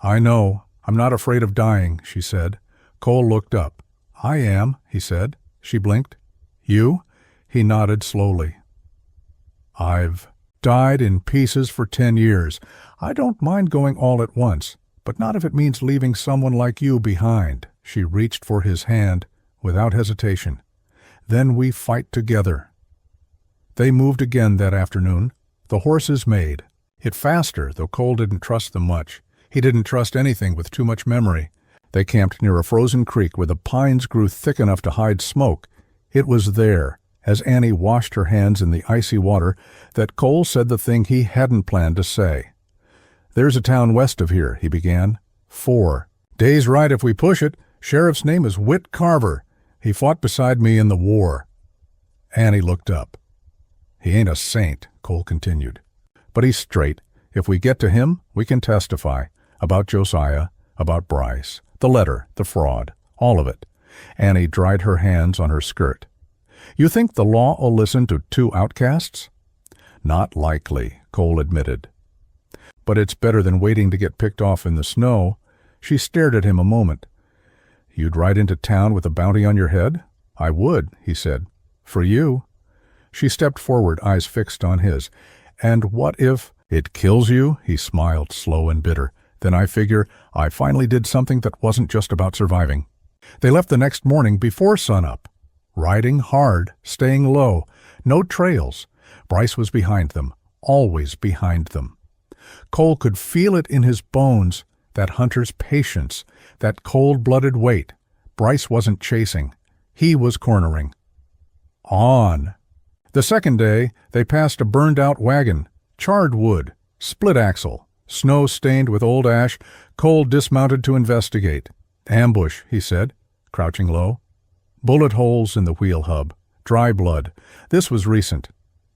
I know. I'm not afraid of dying, she said. Cole looked up. I am, he said. She blinked. You? He nodded slowly. I've died in pieces for 10 years. I don't mind going all at once, but not if it means leaving someone like you behind. She reached for his hand without hesitation. Then we fight together. They moved again that afternoon. The horses made. It faster, though Cole didn't trust them much. He didn't trust anything with too much memory. They camped near a frozen creek where the pines grew thick enough to hide smoke. It was there, as Annie washed her hands in the icy water, that Cole said the thing he hadn't planned to say. There's a town west of here, he began. 4 days' ride if we push it. Sheriff's name is Whit Carver. He fought beside me in the war. Annie looked up. He ain't a saint, Cole continued. But he's straight. If we get to him, we can testify. About Josiah, about Bryce, the letter, the fraud, all of it. Annie dried her hands on her skirt. You think the law will listen to 2 outcasts? Not likely, Cole admitted. But it's better than waiting to get picked off in the snow. She stared at him a moment. You'd ride into town with a bounty on your head? I would, he said. For you. She stepped forward, eyes fixed on his. And what if it kills you? He smiled, slow and bitter. Then I figure I finally did something that wasn't just about surviving. They left the next morning before sunup. Riding hard, staying low. No trails. Bryce was behind them, always behind them. Cole could feel it in his bones, that hunter's patience, that cold-blooded wait. Bryce wasn't chasing. He was cornering. On. The second day, they passed a burned-out wagon, charred wood, split axle, snow stained with old ash. Cole dismounted to investigate. Ambush, he said, crouching low. Bullet holes in the wheel hub. Dry blood. This was recent.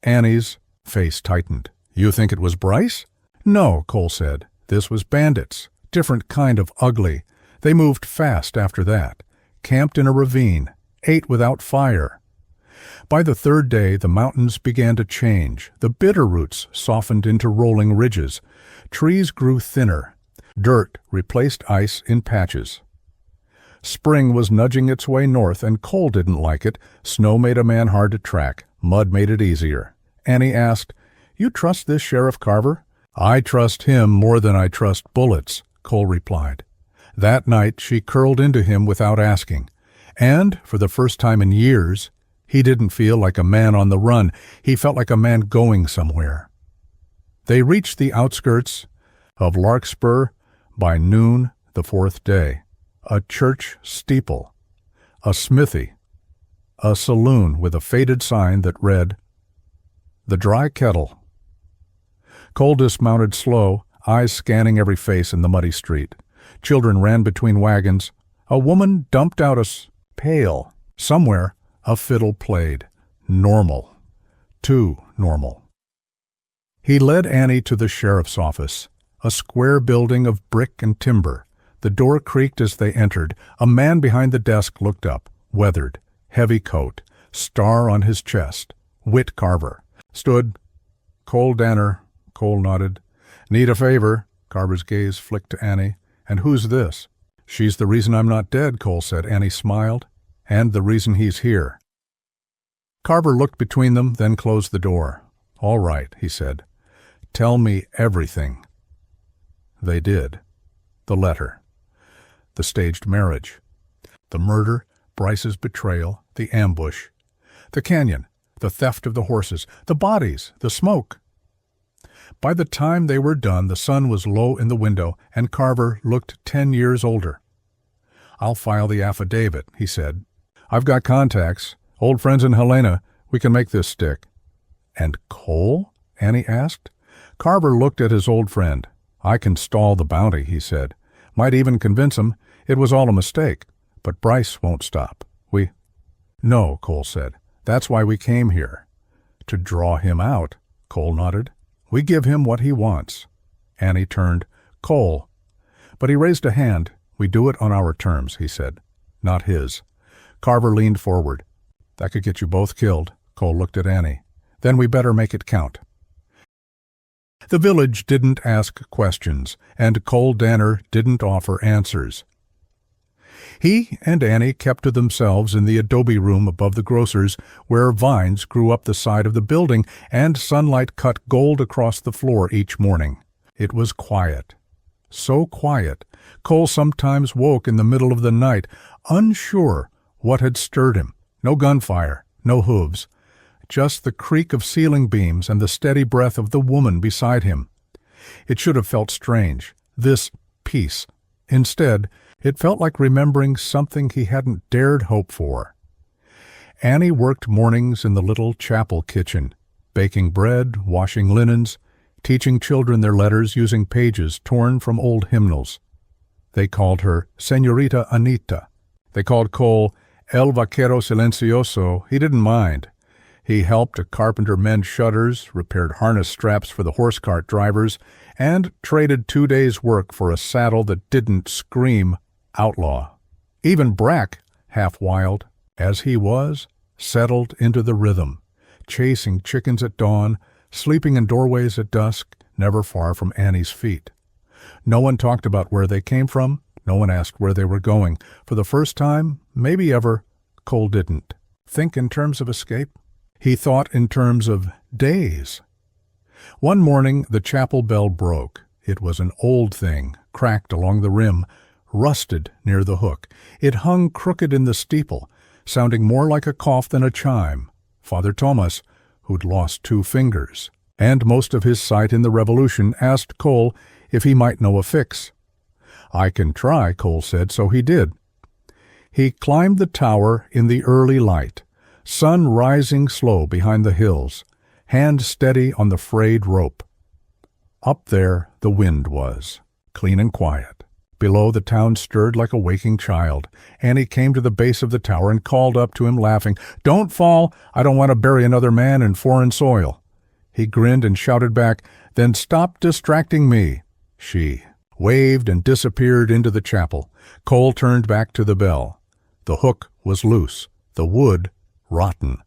Annie's face tightened. You think it was Bryce? No, Cole said. This was bandits. Different kind of ugly. They moved fast after that. Camped in a ravine. Ate without fire. By the third day, the mountains began to change. The bitter roots softened into rolling ridges. Trees grew thinner. Dirt replaced ice in patches. Spring was nudging its way north, and Cole didn't like it. Snow made a man hard to track. Mud made it easier. Annie asked, You trust this Sheriff Carver? I trust him more than I trust bullets, Cole replied. That night she curled into him without asking, and, for the first time in years, he didn't feel like a man on the run. He felt like a man going somewhere. They reached the outskirts of Larkspur by noon the fourth day. A church steeple, a smithy, a saloon with a faded sign that read, "The Dry Kettle." Cole dismounted slow, eyes scanning every face in the muddy street. Children ran between wagons. A woman dumped out a pail. Somewhere, a fiddle played. Normal. Too normal. He led Annie to the sheriff's office, a square building of brick and timber. The door creaked as they entered. A man behind the desk looked up, weathered, heavy coat, star on his chest. Whit Carver. Stood. "Cole Danner." Cole nodded. "Need a favor." Carver's gaze flicked to Annie. "And who's this?" "She's the reason I'm not dead," Cole said. Annie smiled. "And the reason he's here." Carver looked between them, then closed the door. "All right," he said. "Tell me everything." They did. The letter. The staged marriage. The murder, Bryce's betrayal, the ambush. The canyon, the theft of the horses, the bodies, the smoke. By the time they were done, the sun was low in the window, and Carver looked 10 years older. "I'll file the affidavit," he said. "I've got contacts, old friends in Helena. We can make this stick." "And Cole?" Annie asked. Carver looked at his old friend. "I can stall the bounty," he said. "Might even convince him it was all a mistake. But Bryce won't stop. No," Cole said. "That's why we came here." "To draw him out," Cole nodded. "We give him what he wants." Annie turned. "Cole." But he raised a hand. "We do it on our terms," he said. "Not his." Carver leaned forward. "That could get you both killed." Cole looked at Annie. "Then we better make it count." The village didn't ask questions, and Cole Danner didn't offer answers. He and Annie kept to themselves in the adobe room above the grocer's, where vines grew up the side of the building and sunlight cut gold across the floor each morning. It was quiet. So quiet, Cole sometimes woke in the middle of the night, unsure what had stirred him. No gunfire, no hooves. Just the creak of ceiling beams and the steady breath of the woman beside him. It should have felt strange, this peace. Instead, it felt like remembering something he hadn't dared hope for. Annie worked mornings in the little chapel kitchen, baking bread, washing linens, teaching children their letters using pages torn from old hymnals. They called her Señorita Anita. They called Cole El Vaquero Silencioso. He didn't mind. He helped a carpenter mend shutters, repaired harness straps for the horse cart drivers, and traded 2 days' work for a saddle that didn't scream outlaw. Even Brack, half wild as he was, settled into the rhythm, chasing chickens at dawn, sleeping in doorways at dusk, never far from Annie's feet. No one talked about where they came from. No one asked where they were going. For the first time, maybe ever, Cole didn't think in terms of escape. He thought in terms of days. One morning, the chapel bell broke. It was an old thing, cracked along the rim, rusted near the hook. It hung crooked in the steeple, sounding more like a cough than a chime. Father Thomas, who'd lost 2 fingers, and most of his sight in the Revolution, asked Cole if he might know a fix. "I can try," Cole said, so he did. He climbed the tower in the early light, sun rising slow behind the hills, hand steady on the frayed rope. Up there the wind was, clean and quiet. Below, the town stirred like a waking child. Annie came to the base of the tower and called up to him, laughing, "Don't fall! I don't want to bury another man in foreign soil." He grinned and shouted back, "Then stop distracting me." She waved and disappeared into the chapel. Cole turned back to the bell. The hook was loose, the wood rotten.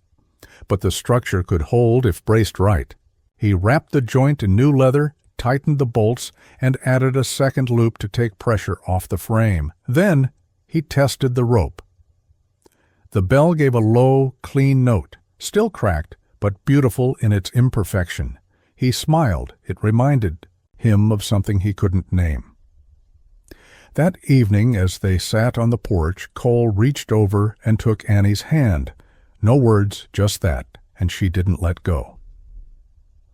But the structure could hold if braced right. He wrapped the joint in new leather, tightened the bolts, and added a second loop to take pressure off the frame. Then he tested the rope. The bell gave a low, clean note, still cracked, but beautiful in its imperfection. He smiled. It reminded him of something he couldn't name. That evening, as they sat on the porch, Cole reached over and took Annie's hand. No words, just that, and she didn't let go.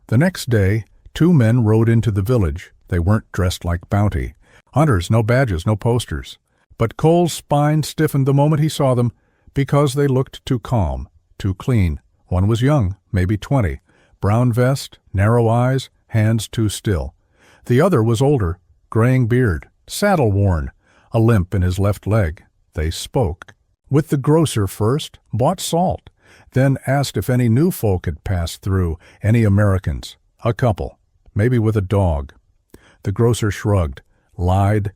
The next day, 2 men rode into the village. They weren't dressed like bounty. Hunters, no badges, no posters. But Cole's spine stiffened the moment he saw them because they looked too calm, too clean. One was young, maybe 20, brown vest, narrow eyes, hands too still. The other was older, graying beard, saddle-worn, a limp in his left leg. They spoke. With the grocer first, bought salt, then asked if any new folk had passed through, any Americans. A couple, maybe with a dog. The grocer shrugged, lied.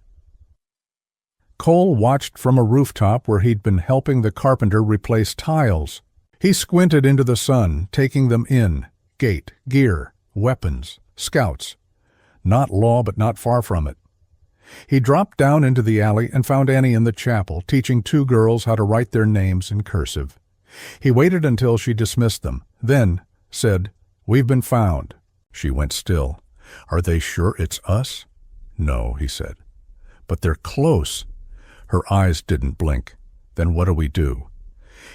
Cole watched from a rooftop where he'd been helping the carpenter replace tiles. He squinted into the sun, taking them in. Gate, gear, weapons, scouts. Not law, but not far from it. He dropped down into the alley and found Annie in the chapel, teaching 2 girls how to write their names in cursive. He waited until she dismissed them, then said, "We've been found." She went still. "Are they sure it's us?" "No," he said. "But they're close." Her eyes didn't blink. "Then what do we do?"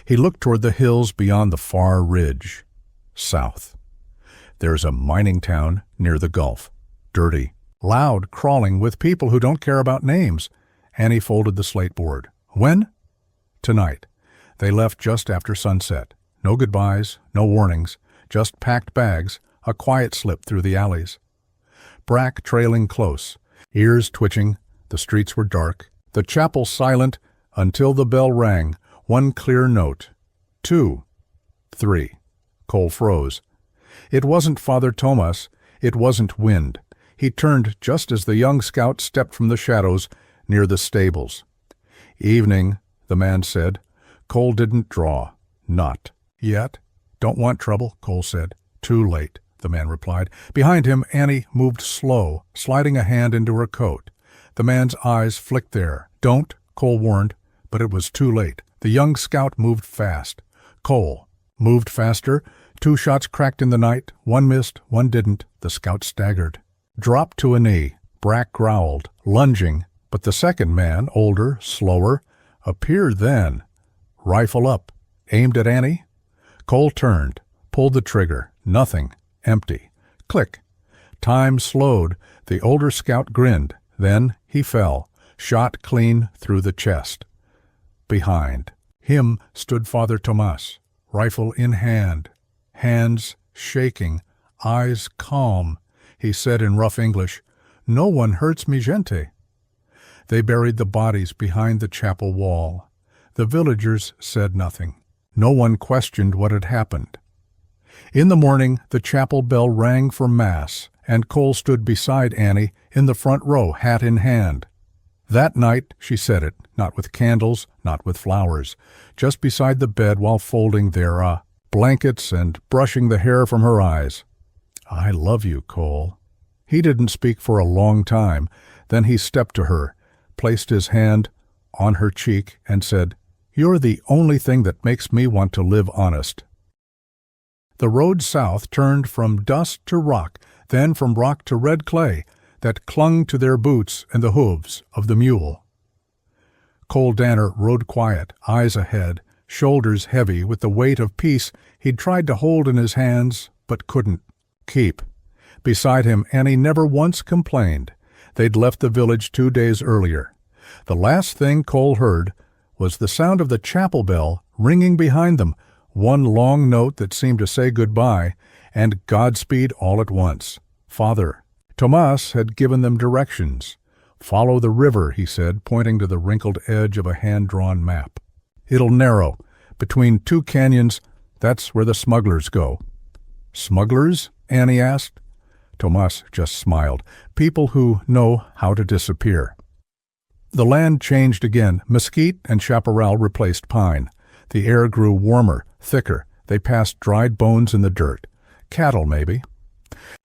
He looked toward the hills beyond the far ridge. South. There's a mining town near the Gulf. Dirty, loud, crawling, with people who don't care about names. Annie folded the slate board. "When?" "Tonight." They left just after sunset. No goodbyes, no warnings, just packed bags, a quiet slip through the alleys. Brack trailing close, ears twitching. The streets were dark, the chapel silent, until the bell rang, one clear note. 2. 3. Cole froze. It wasn't Father Tomas. It wasn't wind. He turned just as the young scout stepped from the shadows near the stables. "Evening," the man said. Cole didn't draw. "Not yet." "Don't want trouble," Cole said. "Too late," the man replied. Behind him, Annie moved slow, sliding a hand into her coat. The man's eyes flicked there. "Don't," Cole warned, but it was too late. The young scout moved fast. Cole moved faster. 2 shots cracked in the night. One missed, one didn't. The scout staggered. Dropped to a knee. Brack growled, lunging, but the second man, older, slower, appeared then. Rifle up. Aimed at Annie. Cole turned, pulled the trigger. Nothing. Empty. Click. Time slowed. The older scout grinned. Then he fell, shot clean through the chest. Behind him stood Father Tomas, rifle in hand, hands shaking, eyes calm. He said in rough English, "No one hurts mi gente." They buried the bodies behind the chapel wall. The villagers said nothing. No one questioned what had happened. In the morning, the chapel bell rang for Mass, and Cole stood beside Annie in the front row, hat in hand. That night she said it, not with candles, not with flowers, just beside the bed while folding their blankets and brushing the hair from her eyes. "I love you, Cole." He didn't speak for a long time. Then he stepped to her, placed his hand on her cheek, and said, "You're the only thing that makes me want to live honest." The road south turned from dust to rock, then from rock to red clay that clung to their boots and the hooves of the mule. Cole Danner rode quiet, eyes ahead, shoulders heavy with the weight of peace he'd tried to hold in his hands but couldn't keep. Beside him, Annie never once complained. They'd left the village 2 days earlier. The last thing Cole heard was the sound of the chapel bell ringing behind them, one long note that seemed to say goodbye, and Godspeed all at once. Father Tomas had given them directions. "Follow the river," he said, pointing to the wrinkled edge of a hand-drawn map. "It'll narrow. Between 2 canyons, that's where the smugglers go." "Smugglers?" Annie asked. Tomas just smiled. "People who know how to disappear." The land changed again. Mesquite and chaparral replaced pine. The air grew warmer, thicker. They passed dried bones in the dirt. Cattle, maybe.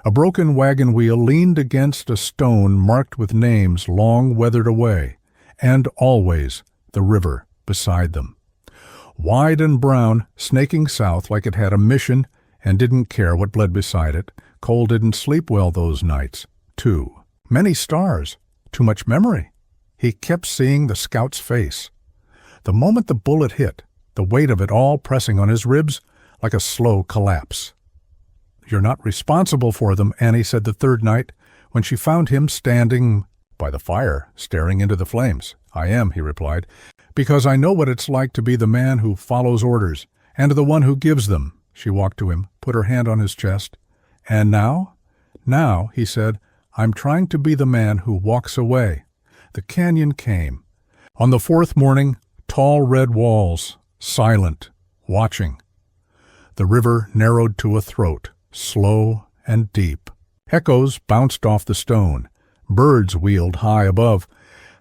A broken wagon wheel leaned against a stone marked with names long weathered away, and always the river beside them. Wide and brown, snaking south like it had a mission and didn't care what bled beside it. Cole didn't sleep well those nights. Too many stars. Too much memory. He kept seeing the scout's face. The moment the bullet hit, the weight of it all pressing on his ribs like a slow collapse. "You're not responsible for them," Annie said the third night, when she found him standing by the fire, staring into the flames. "I am," he replied, "because I know what it's like to be the man who follows orders, and the one who gives them." She walked to him, put her hand on his chest. "And now?" "Now," he said, "I'm trying to be the man who walks away." The canyon came. On the fourth morning, tall red walls, silent, watching. The river narrowed to a throat, slow and deep. Echoes bounced off the stone. Birds wheeled high above.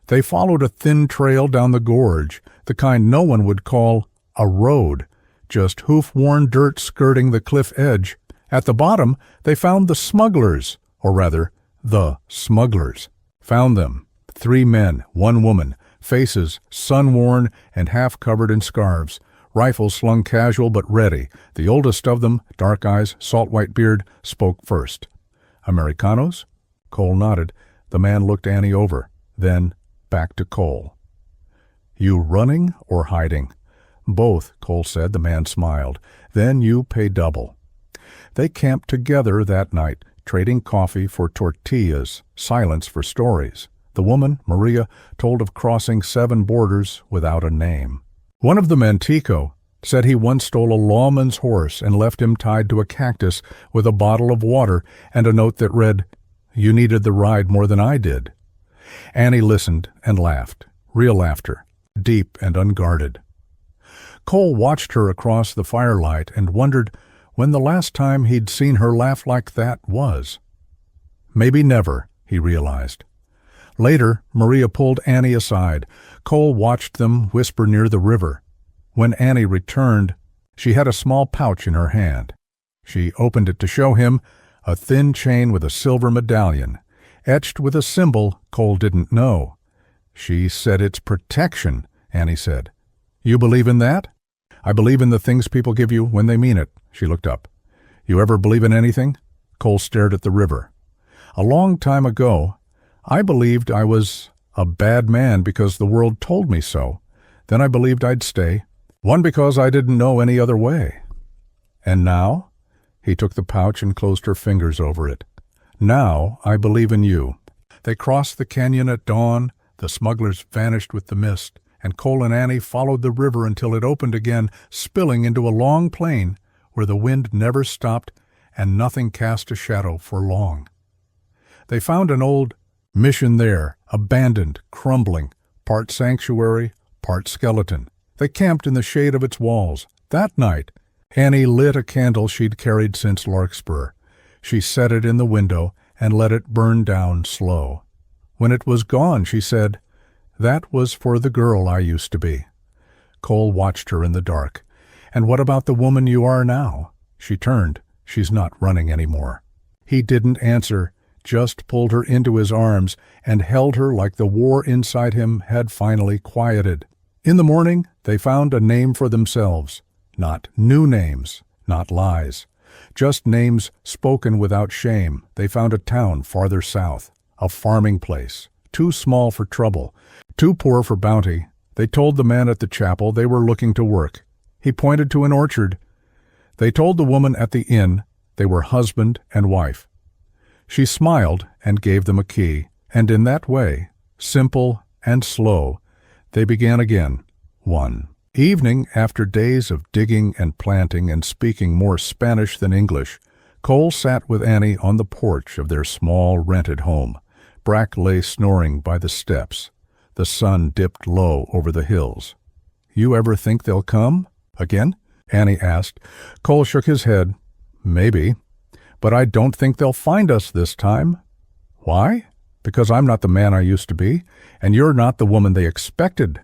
They followed a thin trail down the gorge, the kind no one would call a road, just hoof-worn dirt skirting the cliff edge. At the bottom, they found the smugglers, or rather, the smugglers. Found them, 3 men, 1 woman, faces sun-worn and half-covered in scarves, rifles slung casual but ready. The oldest of them, dark eyes, salt-white beard, spoke first. "Americanos?" Cole nodded. The man looked Annie over, then back to Cole. "You running or hiding?" "Both," Cole said. The man smiled. "Then you pay double." They camped together that night, trading coffee for tortillas, silence for stories. The woman, Maria, told of crossing 7 borders without a name. One of the men, Tico, said he once stole a lawman's horse and left him tied to a cactus with a bottle of water and a note that read, "You needed the ride more than I did." Annie listened and laughed, real laughter, deep and unguarded. Cole watched her across the firelight and wondered when the last time he'd seen her laugh like that was. Maybe never, he realized. Later, Maria pulled Annie aside. Cole watched them whisper near the river. When Annie returned, she had a small pouch in her hand. She opened it to show him a thin chain with a silver medallion, etched with a symbol Cole didn't know. "She said it's protection," Annie said. "You believe in that?" "I believe in the things people give you when they mean it." She looked up. "You ever believe in anything?" Cole stared at the river. "A long time ago, I believed I was a bad man because the world told me so. Then I believed I'd stay. One, because I didn't know any other way." "And now?" He took the pouch and closed her fingers over it. "Now I believe in you." They crossed the canyon at dawn. The smugglers vanished with the mist, and Cole and Annie followed the river until it opened again, spilling into a long plain where the wind never stopped and nothing cast a shadow for long. They found an old mission there, abandoned, crumbling, part sanctuary, part skeleton. They camped in the shade of its walls. That night, Annie lit a candle she'd carried since Larkspur. She set it in the window and let it burn down slow. When it was gone, she said, "That was for the girl I used to be." Cole watched her in the dark. "And what about the woman you are now?" She turned. "She's not running anymore." He didn't answer, just pulled her into his arms and held her like the war inside him had finally quieted. In the morning, they found a name for themselves. Not new names, not lies. Just names spoken without shame. They found a town farther south, a farming place, too small for trouble, too poor for bounty. They told the man at the chapel they were looking to work. He pointed to an orchard. They told the woman at the inn they were husband and wife. She smiled and gave them a key, and in that way, simple and slow, they began again, one. Evening, after days of digging and planting and speaking more Spanish than English, Cole sat with Annie on the porch of their small rented home. Brack lay snoring by the steps. The sun dipped low over the hills. "You ever think they'll come again?" Annie asked. Cole shook his head. "Maybe. But I don't think they'll find us this time." "Why?" "Because I'm not the man I used to be, and you're not the woman they expected."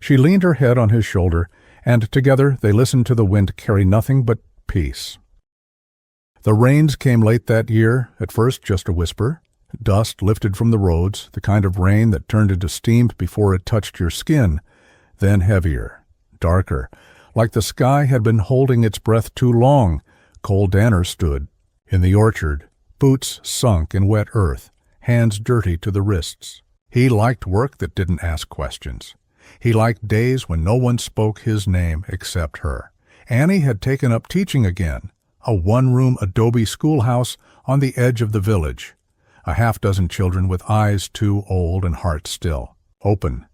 She leaned her head on his shoulder, and together they listened to the wind carry nothing but peace. The rains came late that year, at first just a whisper. Dust lifted from the roads, the kind of rain that turned into steam before it touched your skin, then heavier, darker, like the sky had been holding its breath too long. Cole Danner stood in the orchard, boots sunk in wet earth, hands dirty to the wrists. He liked work that didn't ask questions. He liked days when no one spoke his name except her. Annie had taken up teaching again, a one-room adobe schoolhouse on the edge of the village. A half-dozen children with eyes too old and hearts still open.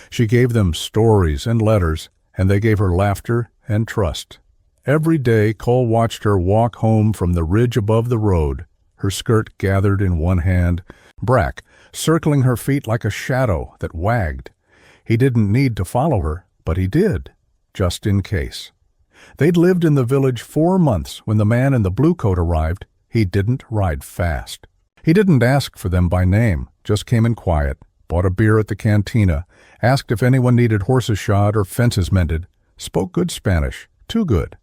She gave them stories and letters, and they gave her laughter and trust. Every day Cole watched her walk home from the ridge above the road, her skirt gathered in one hand, Brack circling her feet like a shadow that wagged. He didn't need to follow her, but he did, just in case. They'd lived in the village 4 months when the man in the blue coat arrived. He didn't ride fast. He didn't ask for them by name, just came in quiet, bought a beer at the cantina, asked if anyone needed horses shod or fences mended, spoke good Spanish, too good.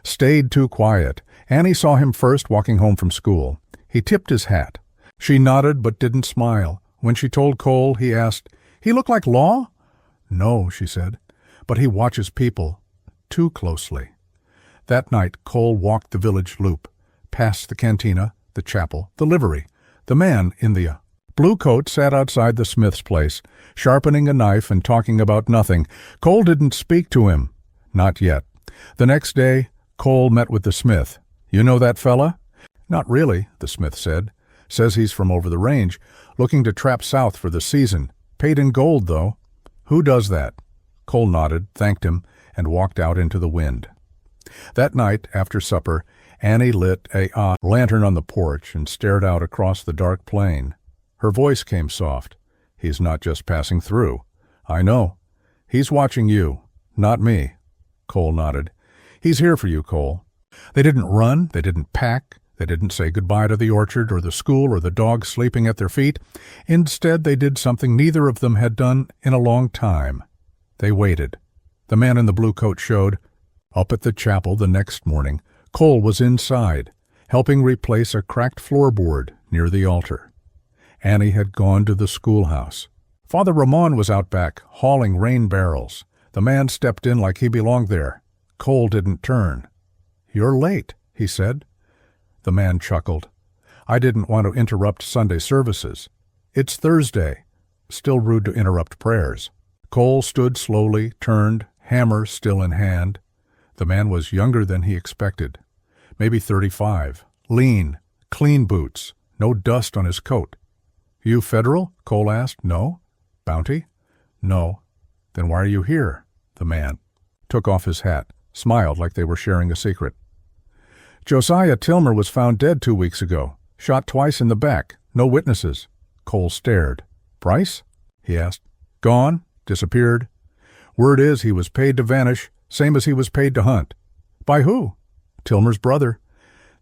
Stayed too quiet. Annie saw him first walking home from school. He tipped his hat. She nodded but didn't smile. When she told Cole, he asked, "He look like Law?" "No," she said, "but he watches people too closely." That night Cole walked the village loop, past the cantina, the chapel, the livery. The man in the blue coat sat outside the smith's place, sharpening a knife and talking about nothing. Cole didn't speak to him. Not yet. The next day, Cole met with the smith. "You know that fella?" "Not really," the smith said. "Says he's from over the range, looking to trap south for the season. Paid in gold, though." "Who does that?" Cole nodded, thanked him, and walked out into the wind. That night, after supper, Annie lit a lantern on the porch and stared out across the dark plain. Her voice came soft. "He's not just passing through." "I know. He's watching you, not me." Cole nodded. "He's here for you, Cole." They didn't run, they didn't pack, they didn't say goodbye to the orchard or the school or the dog sleeping at their feet. Instead, they did something neither of them had done in a long time. They waited. The man in the blue coat showed. Up at the chapel the next morning, Cole was inside, helping replace a cracked floorboard near the altar. Annie had gone to the schoolhouse. Father Ramon was out back, hauling rain barrels. The man stepped in like he belonged there. Cole didn't turn. "You're late," he said. The man chuckled. "I didn't want to interrupt Sunday services. It's Thursday." Still rude to interrupt prayers. Cole stood slowly, turned, hammer still in hand. The man was younger than he expected. Maybe 35. Lean, clean boots, no dust on his coat. "You federal?" Cole asked. "No." "Bounty?" "No." "Then why are you here?" The man took off his hat, smiled like they were sharing a secret. "Josiah Tilmer was found dead 2 weeks ago, shot twice in the back, no witnesses." Cole stared. "Price?" he asked. "Gone, disappeared. Word is he was paid to vanish, same as he was paid to hunt." "By who?" "Tilmer's brother."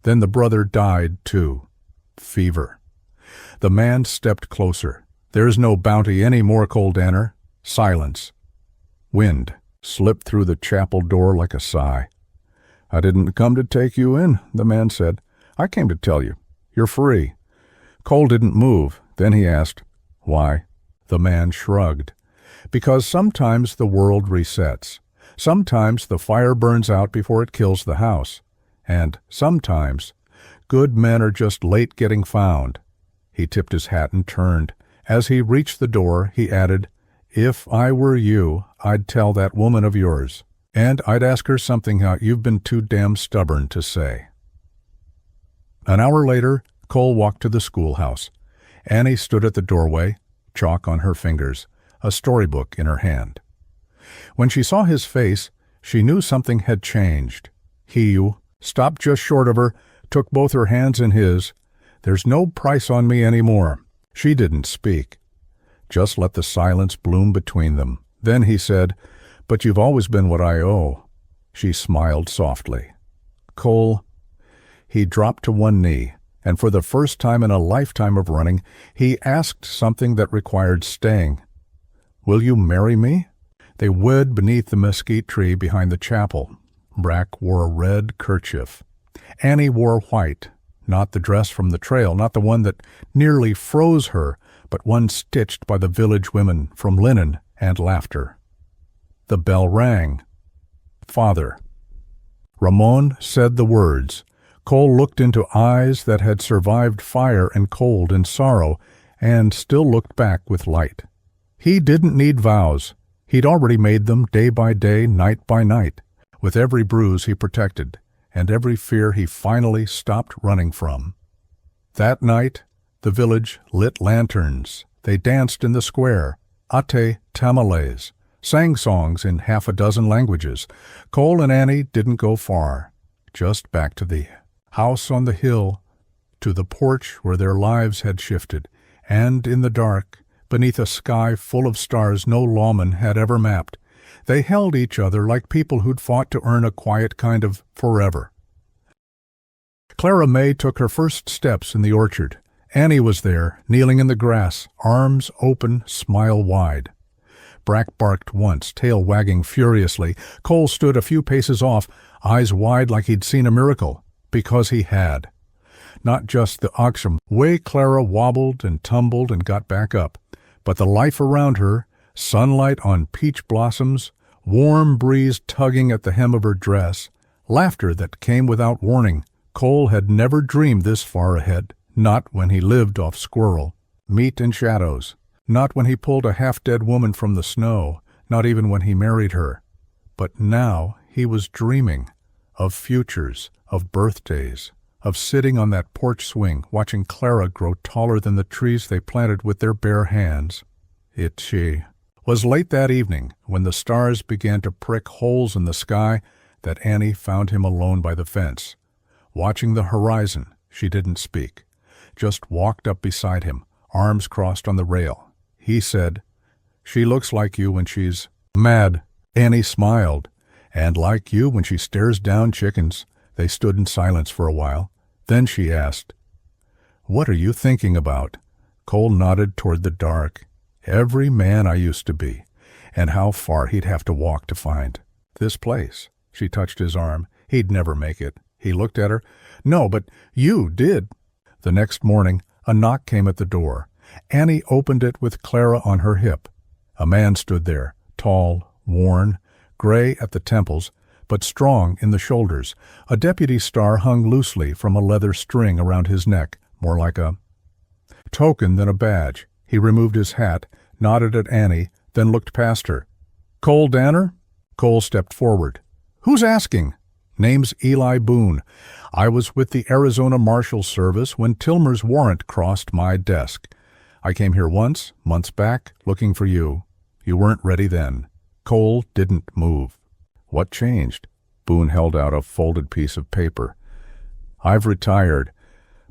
"Then the brother died, too. Fever." The man stepped closer. "There's no bounty any more, Cole Danner." Silence. Wind slipped through the chapel door like a sigh. "I didn't come to take you in," the man said. "I came to tell you. You're free." Cole didn't move. Then he asked, "Why?" The man shrugged. "Because sometimes the world resets. Sometimes the fire burns out before it kills the house. And sometimes good men are just late getting found." He tipped his hat and turned. As he reached the door, he added, "If I were you, I'd tell that woman of yours. And I'd ask her something you've been too damn stubborn to say." An hour later, Cole walked to the schoolhouse. Annie stood at the doorway, chalk on her fingers, a storybook in her hand. When she saw his face, she knew something had changed. He stopped just short of her, took both her hands in his. "There's no price on me anymore." She didn't speak. Just let the silence bloom between them. Then he said, "But you've always been what I owe." She smiled softly. "Cole." He dropped to one knee, and for the first time in a lifetime of running, he asked something that required staying. "Will you marry me?" They wed beneath the mesquite tree behind the chapel. Brack wore a red kerchief. Annie wore white, not the dress from the trail, not the one that nearly froze her, but one stitched by the village women from linen and laughter. The bell rang. "Father." Ramon said the words. Cole looked into eyes that had survived fire and cold and sorrow, and still looked back with light. He didn't need vows. He'd already made them day by day, night by night. With every bruise he protected, and every fear he finally stopped running from. That night, the village lit lanterns. They danced in the square, ate tamales, sang songs in half a dozen languages. Cole and Annie didn't go far, just back to the house on the hill, to the porch where their lives had shifted, and in the dark, beneath a sky full of stars no lawman had ever mapped, they held each other like people who'd fought to earn a quiet kind of forever. Clara May took her first steps in the orchard. Annie was there, kneeling in the grass, arms open, smile wide. Brack barked once, tail wagging furiously. Cole stood a few paces off, eyes wide like he'd seen a miracle, because he had. Not just the oxen. Way Clara wobbled and tumbled and got back up, but the life around her, sunlight on peach blossoms, warm breeze tugging at the hem of her dress, laughter that came without warning. Cole had never dreamed this far ahead, not when he lived off squirrel, meat and shadows, not when he pulled a half-dead woman from the snow, not even when he married her. But now he was dreaming of futures, of birthdays, of sitting on that porch swing, watching Clara grow taller than the trees they planted with their bare hands. It was late that evening, when the stars began to prick holes in the sky, that Annie found him alone by the fence. Watching the horizon, she didn't speak, just walked up beside him, arms crossed on the rail. He said, "She looks like you when she's mad." Annie smiled, and like you when she stares down chickens. They stood in silence for a while. Then she asked, "What are you thinking about?" Cole nodded toward the dark. "Every man I used to be, and how far he'd have to walk to find this place." She touched his arm. He'd never make it. He looked at her. "No, but you did." The next morning, a knock came at the door. Annie opened it with Clara on her hip. A man stood there, tall, worn, gray at the temples, but strong in the shoulders. A deputy star hung loosely from a leather string around his neck, more like a token than a badge. He removed his hat, nodded at Annie, then looked past her. "Cole Danner?" Cole stepped forward. "Who's asking?" "Name's Eli Boone. I was with the Arizona Marshal Service when Tilmer's warrant crossed my desk. I came here once, months back, looking for you. You weren't ready then." Cole didn't move. "What changed?" Boone held out a folded piece of paper. "I've retired,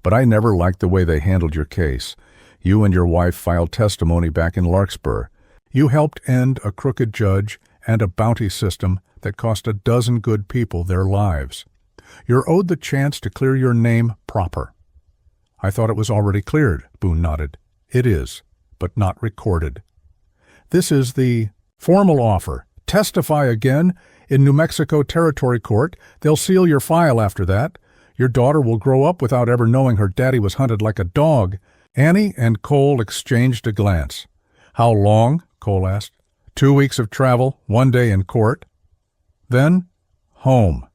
but I never liked the way they handled your case. You and your wife filed testimony back in Larkspur. You helped end a crooked judge and a bounty system that cost a dozen good people their lives. You're owed the chance to clear your name proper." "I thought it was already cleared," Boone nodded. "It is, but not recorded. This is the formal offer. Testify again in New Mexico Territory Court. They'll seal your file after that. Your daughter will grow up without ever knowing her daddy was hunted like a dog." Annie and Cole exchanged a glance. "How long?" Cole asked. 2 weeks of travel, 1 day in court. Then, home."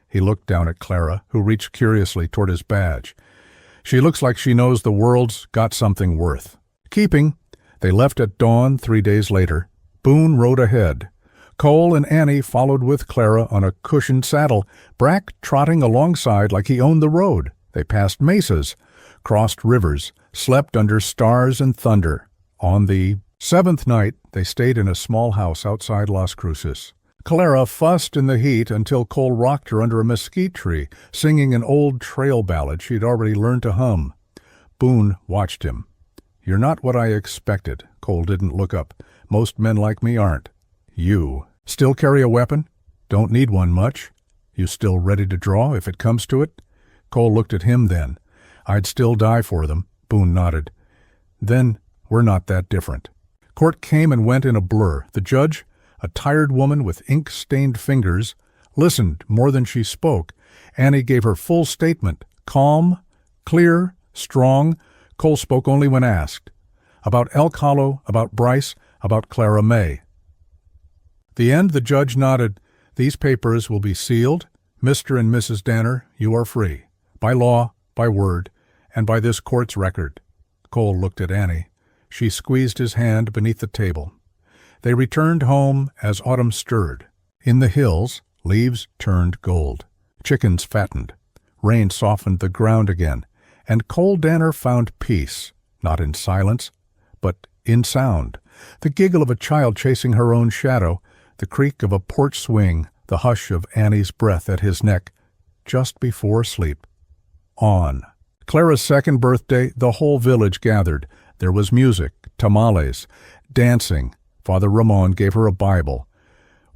He looked down at Clara, who reached curiously toward his badge. "She looks like she knows the world's got something worth keeping." They left at dawn 3 days later. Boone rode ahead. Cole and Annie followed with Clara on a cushioned saddle, Brack trotting alongside like he owned the road. They passed mesas, crossed rivers, slept under stars and thunder. On the 7th night, they stayed in a small house outside Las Cruces. Clara fussed in the heat until Cole rocked her under a mesquite tree, singing an old trail ballad she'd already learned to hum. Boone watched him. "You're not what I expected." Cole didn't look up. "Most men like me aren't." "You still carry a weapon?" "Don't need one much." "You still ready to draw if it comes to it?" Cole looked at him then. "I'd still die for them." Boone nodded. "Then we're not that different." Court came and went in a blur. The judge, a tired woman with ink-stained fingers, listened more than she spoke. Annie gave her full statement, calm, clear, strong. Cole spoke only when asked. About Elk Hollow, about Bryce, about Clara May. The end, the judge nodded. "These papers will be sealed. Mr. and Mrs. Danner, you are free. By law, by word, and by this court's record." Cole looked at Annie. She squeezed his hand beneath the table. They returned home as autumn stirred. In the hills, leaves turned gold. Chickens fattened. Rain softened the ground again, and Cole Danner found peace, not in silence, but in sound. The giggle of a child chasing her own shadow, the creak of a porch swing, the hush of Annie's breath at his neck, just before sleep. On. Clara's second birthday, the whole village gathered. There was music, tamales, dancing. Father Ramon gave her a Bible.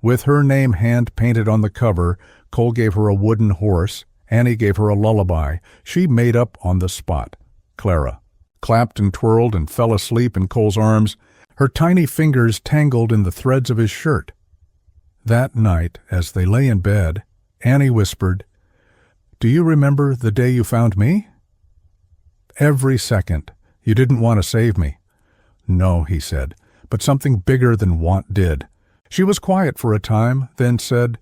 With her name hand-painted on the cover, Cole gave her a wooden horse. Annie gave her a lullaby. She made up on the spot. Clara clapped and twirled and fell asleep in Cole's arms. Her tiny fingers tangled in the threads of his shirt. That night, as they lay in bed, Annie whispered, "Do you remember the day you found me?" "Every second. You didn't want to save me." "No," he said, "but something bigger than want did." She was quiet for a time, then said,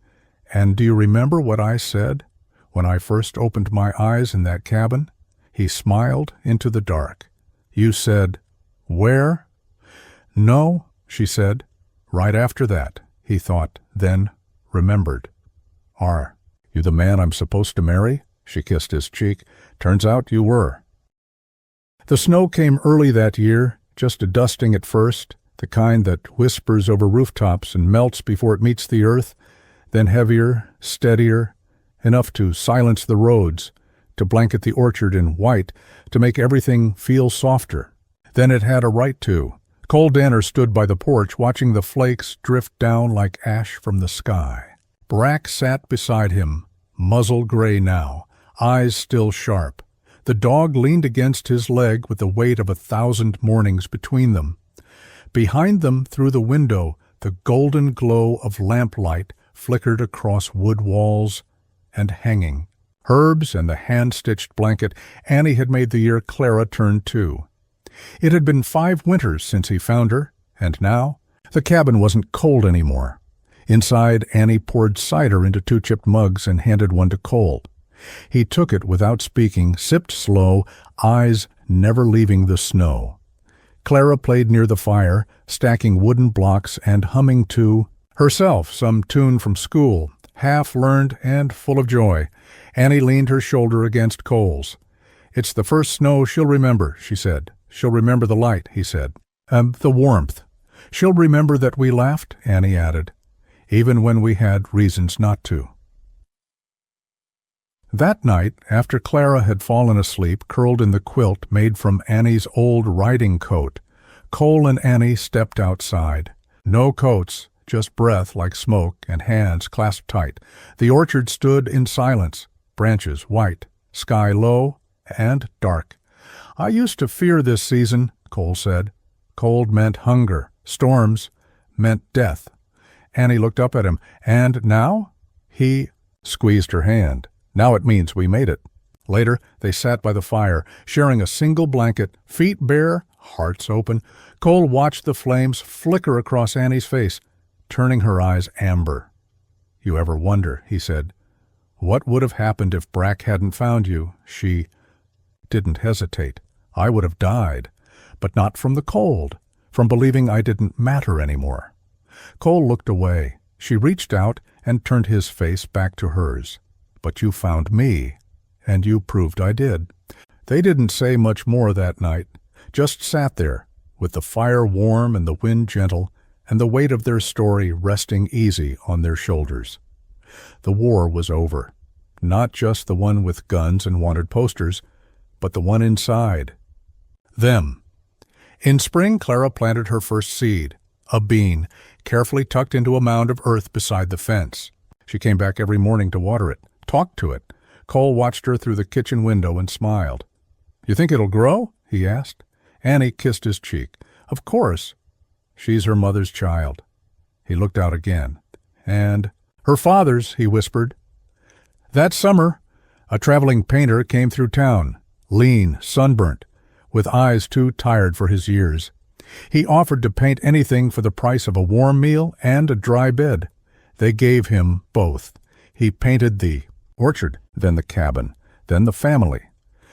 "And do you remember what I said when I first opened my eyes in that cabin?" He smiled into the dark. "You said, 'Where?'" "No," she said. Right after that, he thought, then remembered. "Are you the man I'm supposed to marry?" She kissed his cheek. "Turns out you were." The snow came early that year, just a dusting at first, the kind that whispers over rooftops and melts before it meets the earth, then heavier, steadier, enough to silence the roads, to blanket the orchard in white, to make everything feel softer. Then it had a right to. Cole Danner stood by the porch watching the flakes drift down like ash from the sky. Brack sat beside him, muzzle gray now, eyes still sharp. The dog leaned against his leg with the weight of 1,000 mornings between them. Behind them, through the window, the golden glow of lamplight flickered across wood walls and hanging. Herbs and the hand-stitched blanket Annie had made the year Clara turned 2. It had been 5 winters since he found her, and now the cabin wasn't cold anymore. Inside, Annie poured cider into 2 chipped mugs and handed one to Cole. He took it without speaking, sipped slow, eyes never leaving the snow. Clara played near the fire, stacking wooden blocks and humming to herself some tune from school, half-learned and full of joy. Annie leaned her shoulder against Cole's. "It's the first snow she'll remember," she said. "She'll remember the light," he said. The warmth. "She'll remember that we laughed," Annie added, "even when we had reasons not to." That night, after Clara had fallen asleep, curled in the quilt made from Annie's old riding coat, Cole and Annie stepped outside. No coats, just breath like smoke and hands clasped tight. The orchard stood in silence, branches white, sky low and dark. "I used to fear this season," Cole said. Cold meant hunger. Storms meant death. Annie looked up at him. "And now?" He squeezed her hand. "Now it means we made it." Later, they sat by the fire, sharing a single blanket, feet bare, hearts open. Cole watched the flames flicker across Annie's face, turning her eyes amber. "You ever wonder," he said, "what would have happened if Brack hadn't found you?" She didn't hesitate. "I would have died, but not from the cold, from believing I didn't matter anymore." Cole looked away. She reached out and turned his face back to hers. "But you found me, and you proved I did." They didn't say much more that night, just sat there, with the fire warm and the wind gentle, and the weight of their story resting easy on their shoulders. The war was over, not just the one with guns and wanted posters, but the one inside. Them. In spring, Clara planted her first seed, a bean, carefully tucked into a mound of earth beside the fence. She came back every morning to water it, talked to it. Cole watched her through the kitchen window and smiled. "You think it'll grow?" he asked. Annie kissed his cheek. "Of course. She's her mother's child." He looked out again. "And her father's," he whispered. That summer, a traveling painter came through town, lean, sunburnt, with eyes too tired for his years. He offered to paint anything for the price of a warm meal and a dry bed. They gave him both. He painted the orchard, then the cabin, then the family.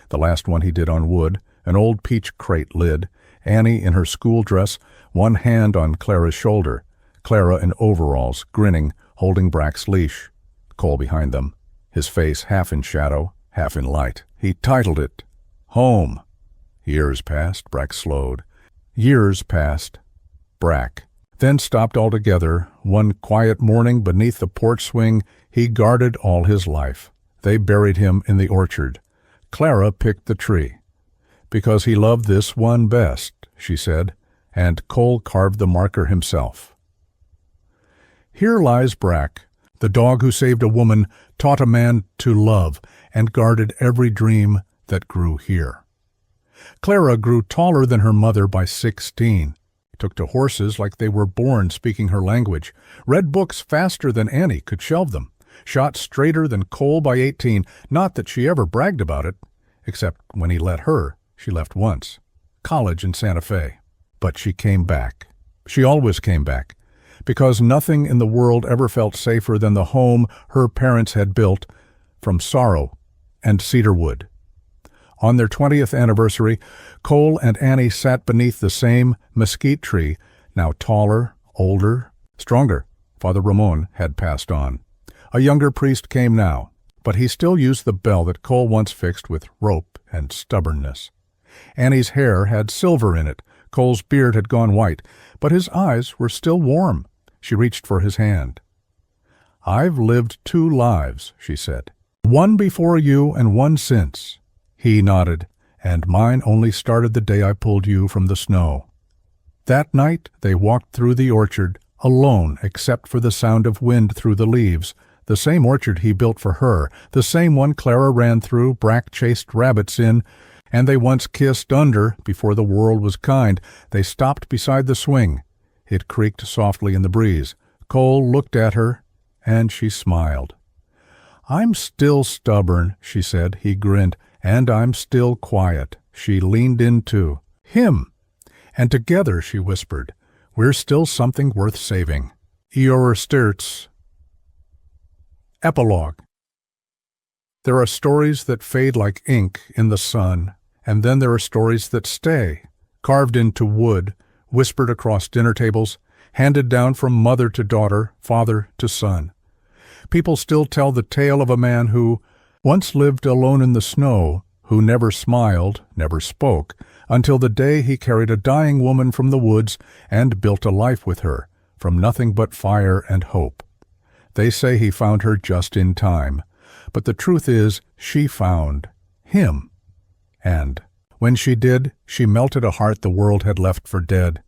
The last one he did on wood, an old peach crate lid, Annie in her school dress, one hand on Clara's shoulder, Clara in overalls, grinning, holding Brack's leash. Cole behind them, his face half in shadow, half in light. He titled it, Home. Years passed, Brack slowed. Years passed, Brack. Then stopped altogether. One quiet morning beneath the porch swing, he guarded all his life. They buried him in the orchard. Clara picked the tree. Because he loved this one best, she said, and Cole carved the marker himself. Here lies Brack, the dog who saved a woman, taught a man to love, and guarded every dream that grew here. Clara grew taller than her mother by 16, took to horses like they were born speaking her language, read books faster than Annie could shelve them, shot straighter than Cole by 18, not that she ever bragged about it, except when he let her. She left once, college in Santa Fe. But she came back. She always came back, because nothing in the world ever felt safer than the home her parents had built from sorrow and cedar wood. On their 20th anniversary, Cole and Annie sat beneath the same mesquite tree, now taller, older, stronger. Father Ramon had passed on. A younger priest came now, but he still used the bell that Cole once fixed with rope and stubbornness. Annie's hair had silver in it. Cole's beard had gone white, but his eyes were still warm. She reached for his hand. "I've lived 2 lives," she said. "One before you and one since." He nodded, "And mine only started the day I pulled you from the snow." That night they walked through the orchard, alone except for the sound of wind through the leaves, the same orchard he built for her, the same one Clara ran through, Brack chased rabbits in, and they once kissed under before the world was kind. They stopped beside the swing. It creaked softly in the breeze. Cole looked at her, and she smiled. "I'm still stubborn," she said. He grinned. "And I'm still quiet." She leaned into him. "And together," she whispered, "we're still something worth saving." Eeyore Sturts. Epilogue. There are stories that fade like ink in the sun, and then there are stories that stay, carved into wood, whispered across dinner tables, handed down from mother to daughter, father to son. People still tell the tale of a man who once lived alone in the snow, who never smiled, never spoke, until the day he carried a dying woman from the woods and built a life with her, from nothing but fire and hope. They say he found her just in time, but the truth is she found him. And when she did, she melted a heart the world had left for dead.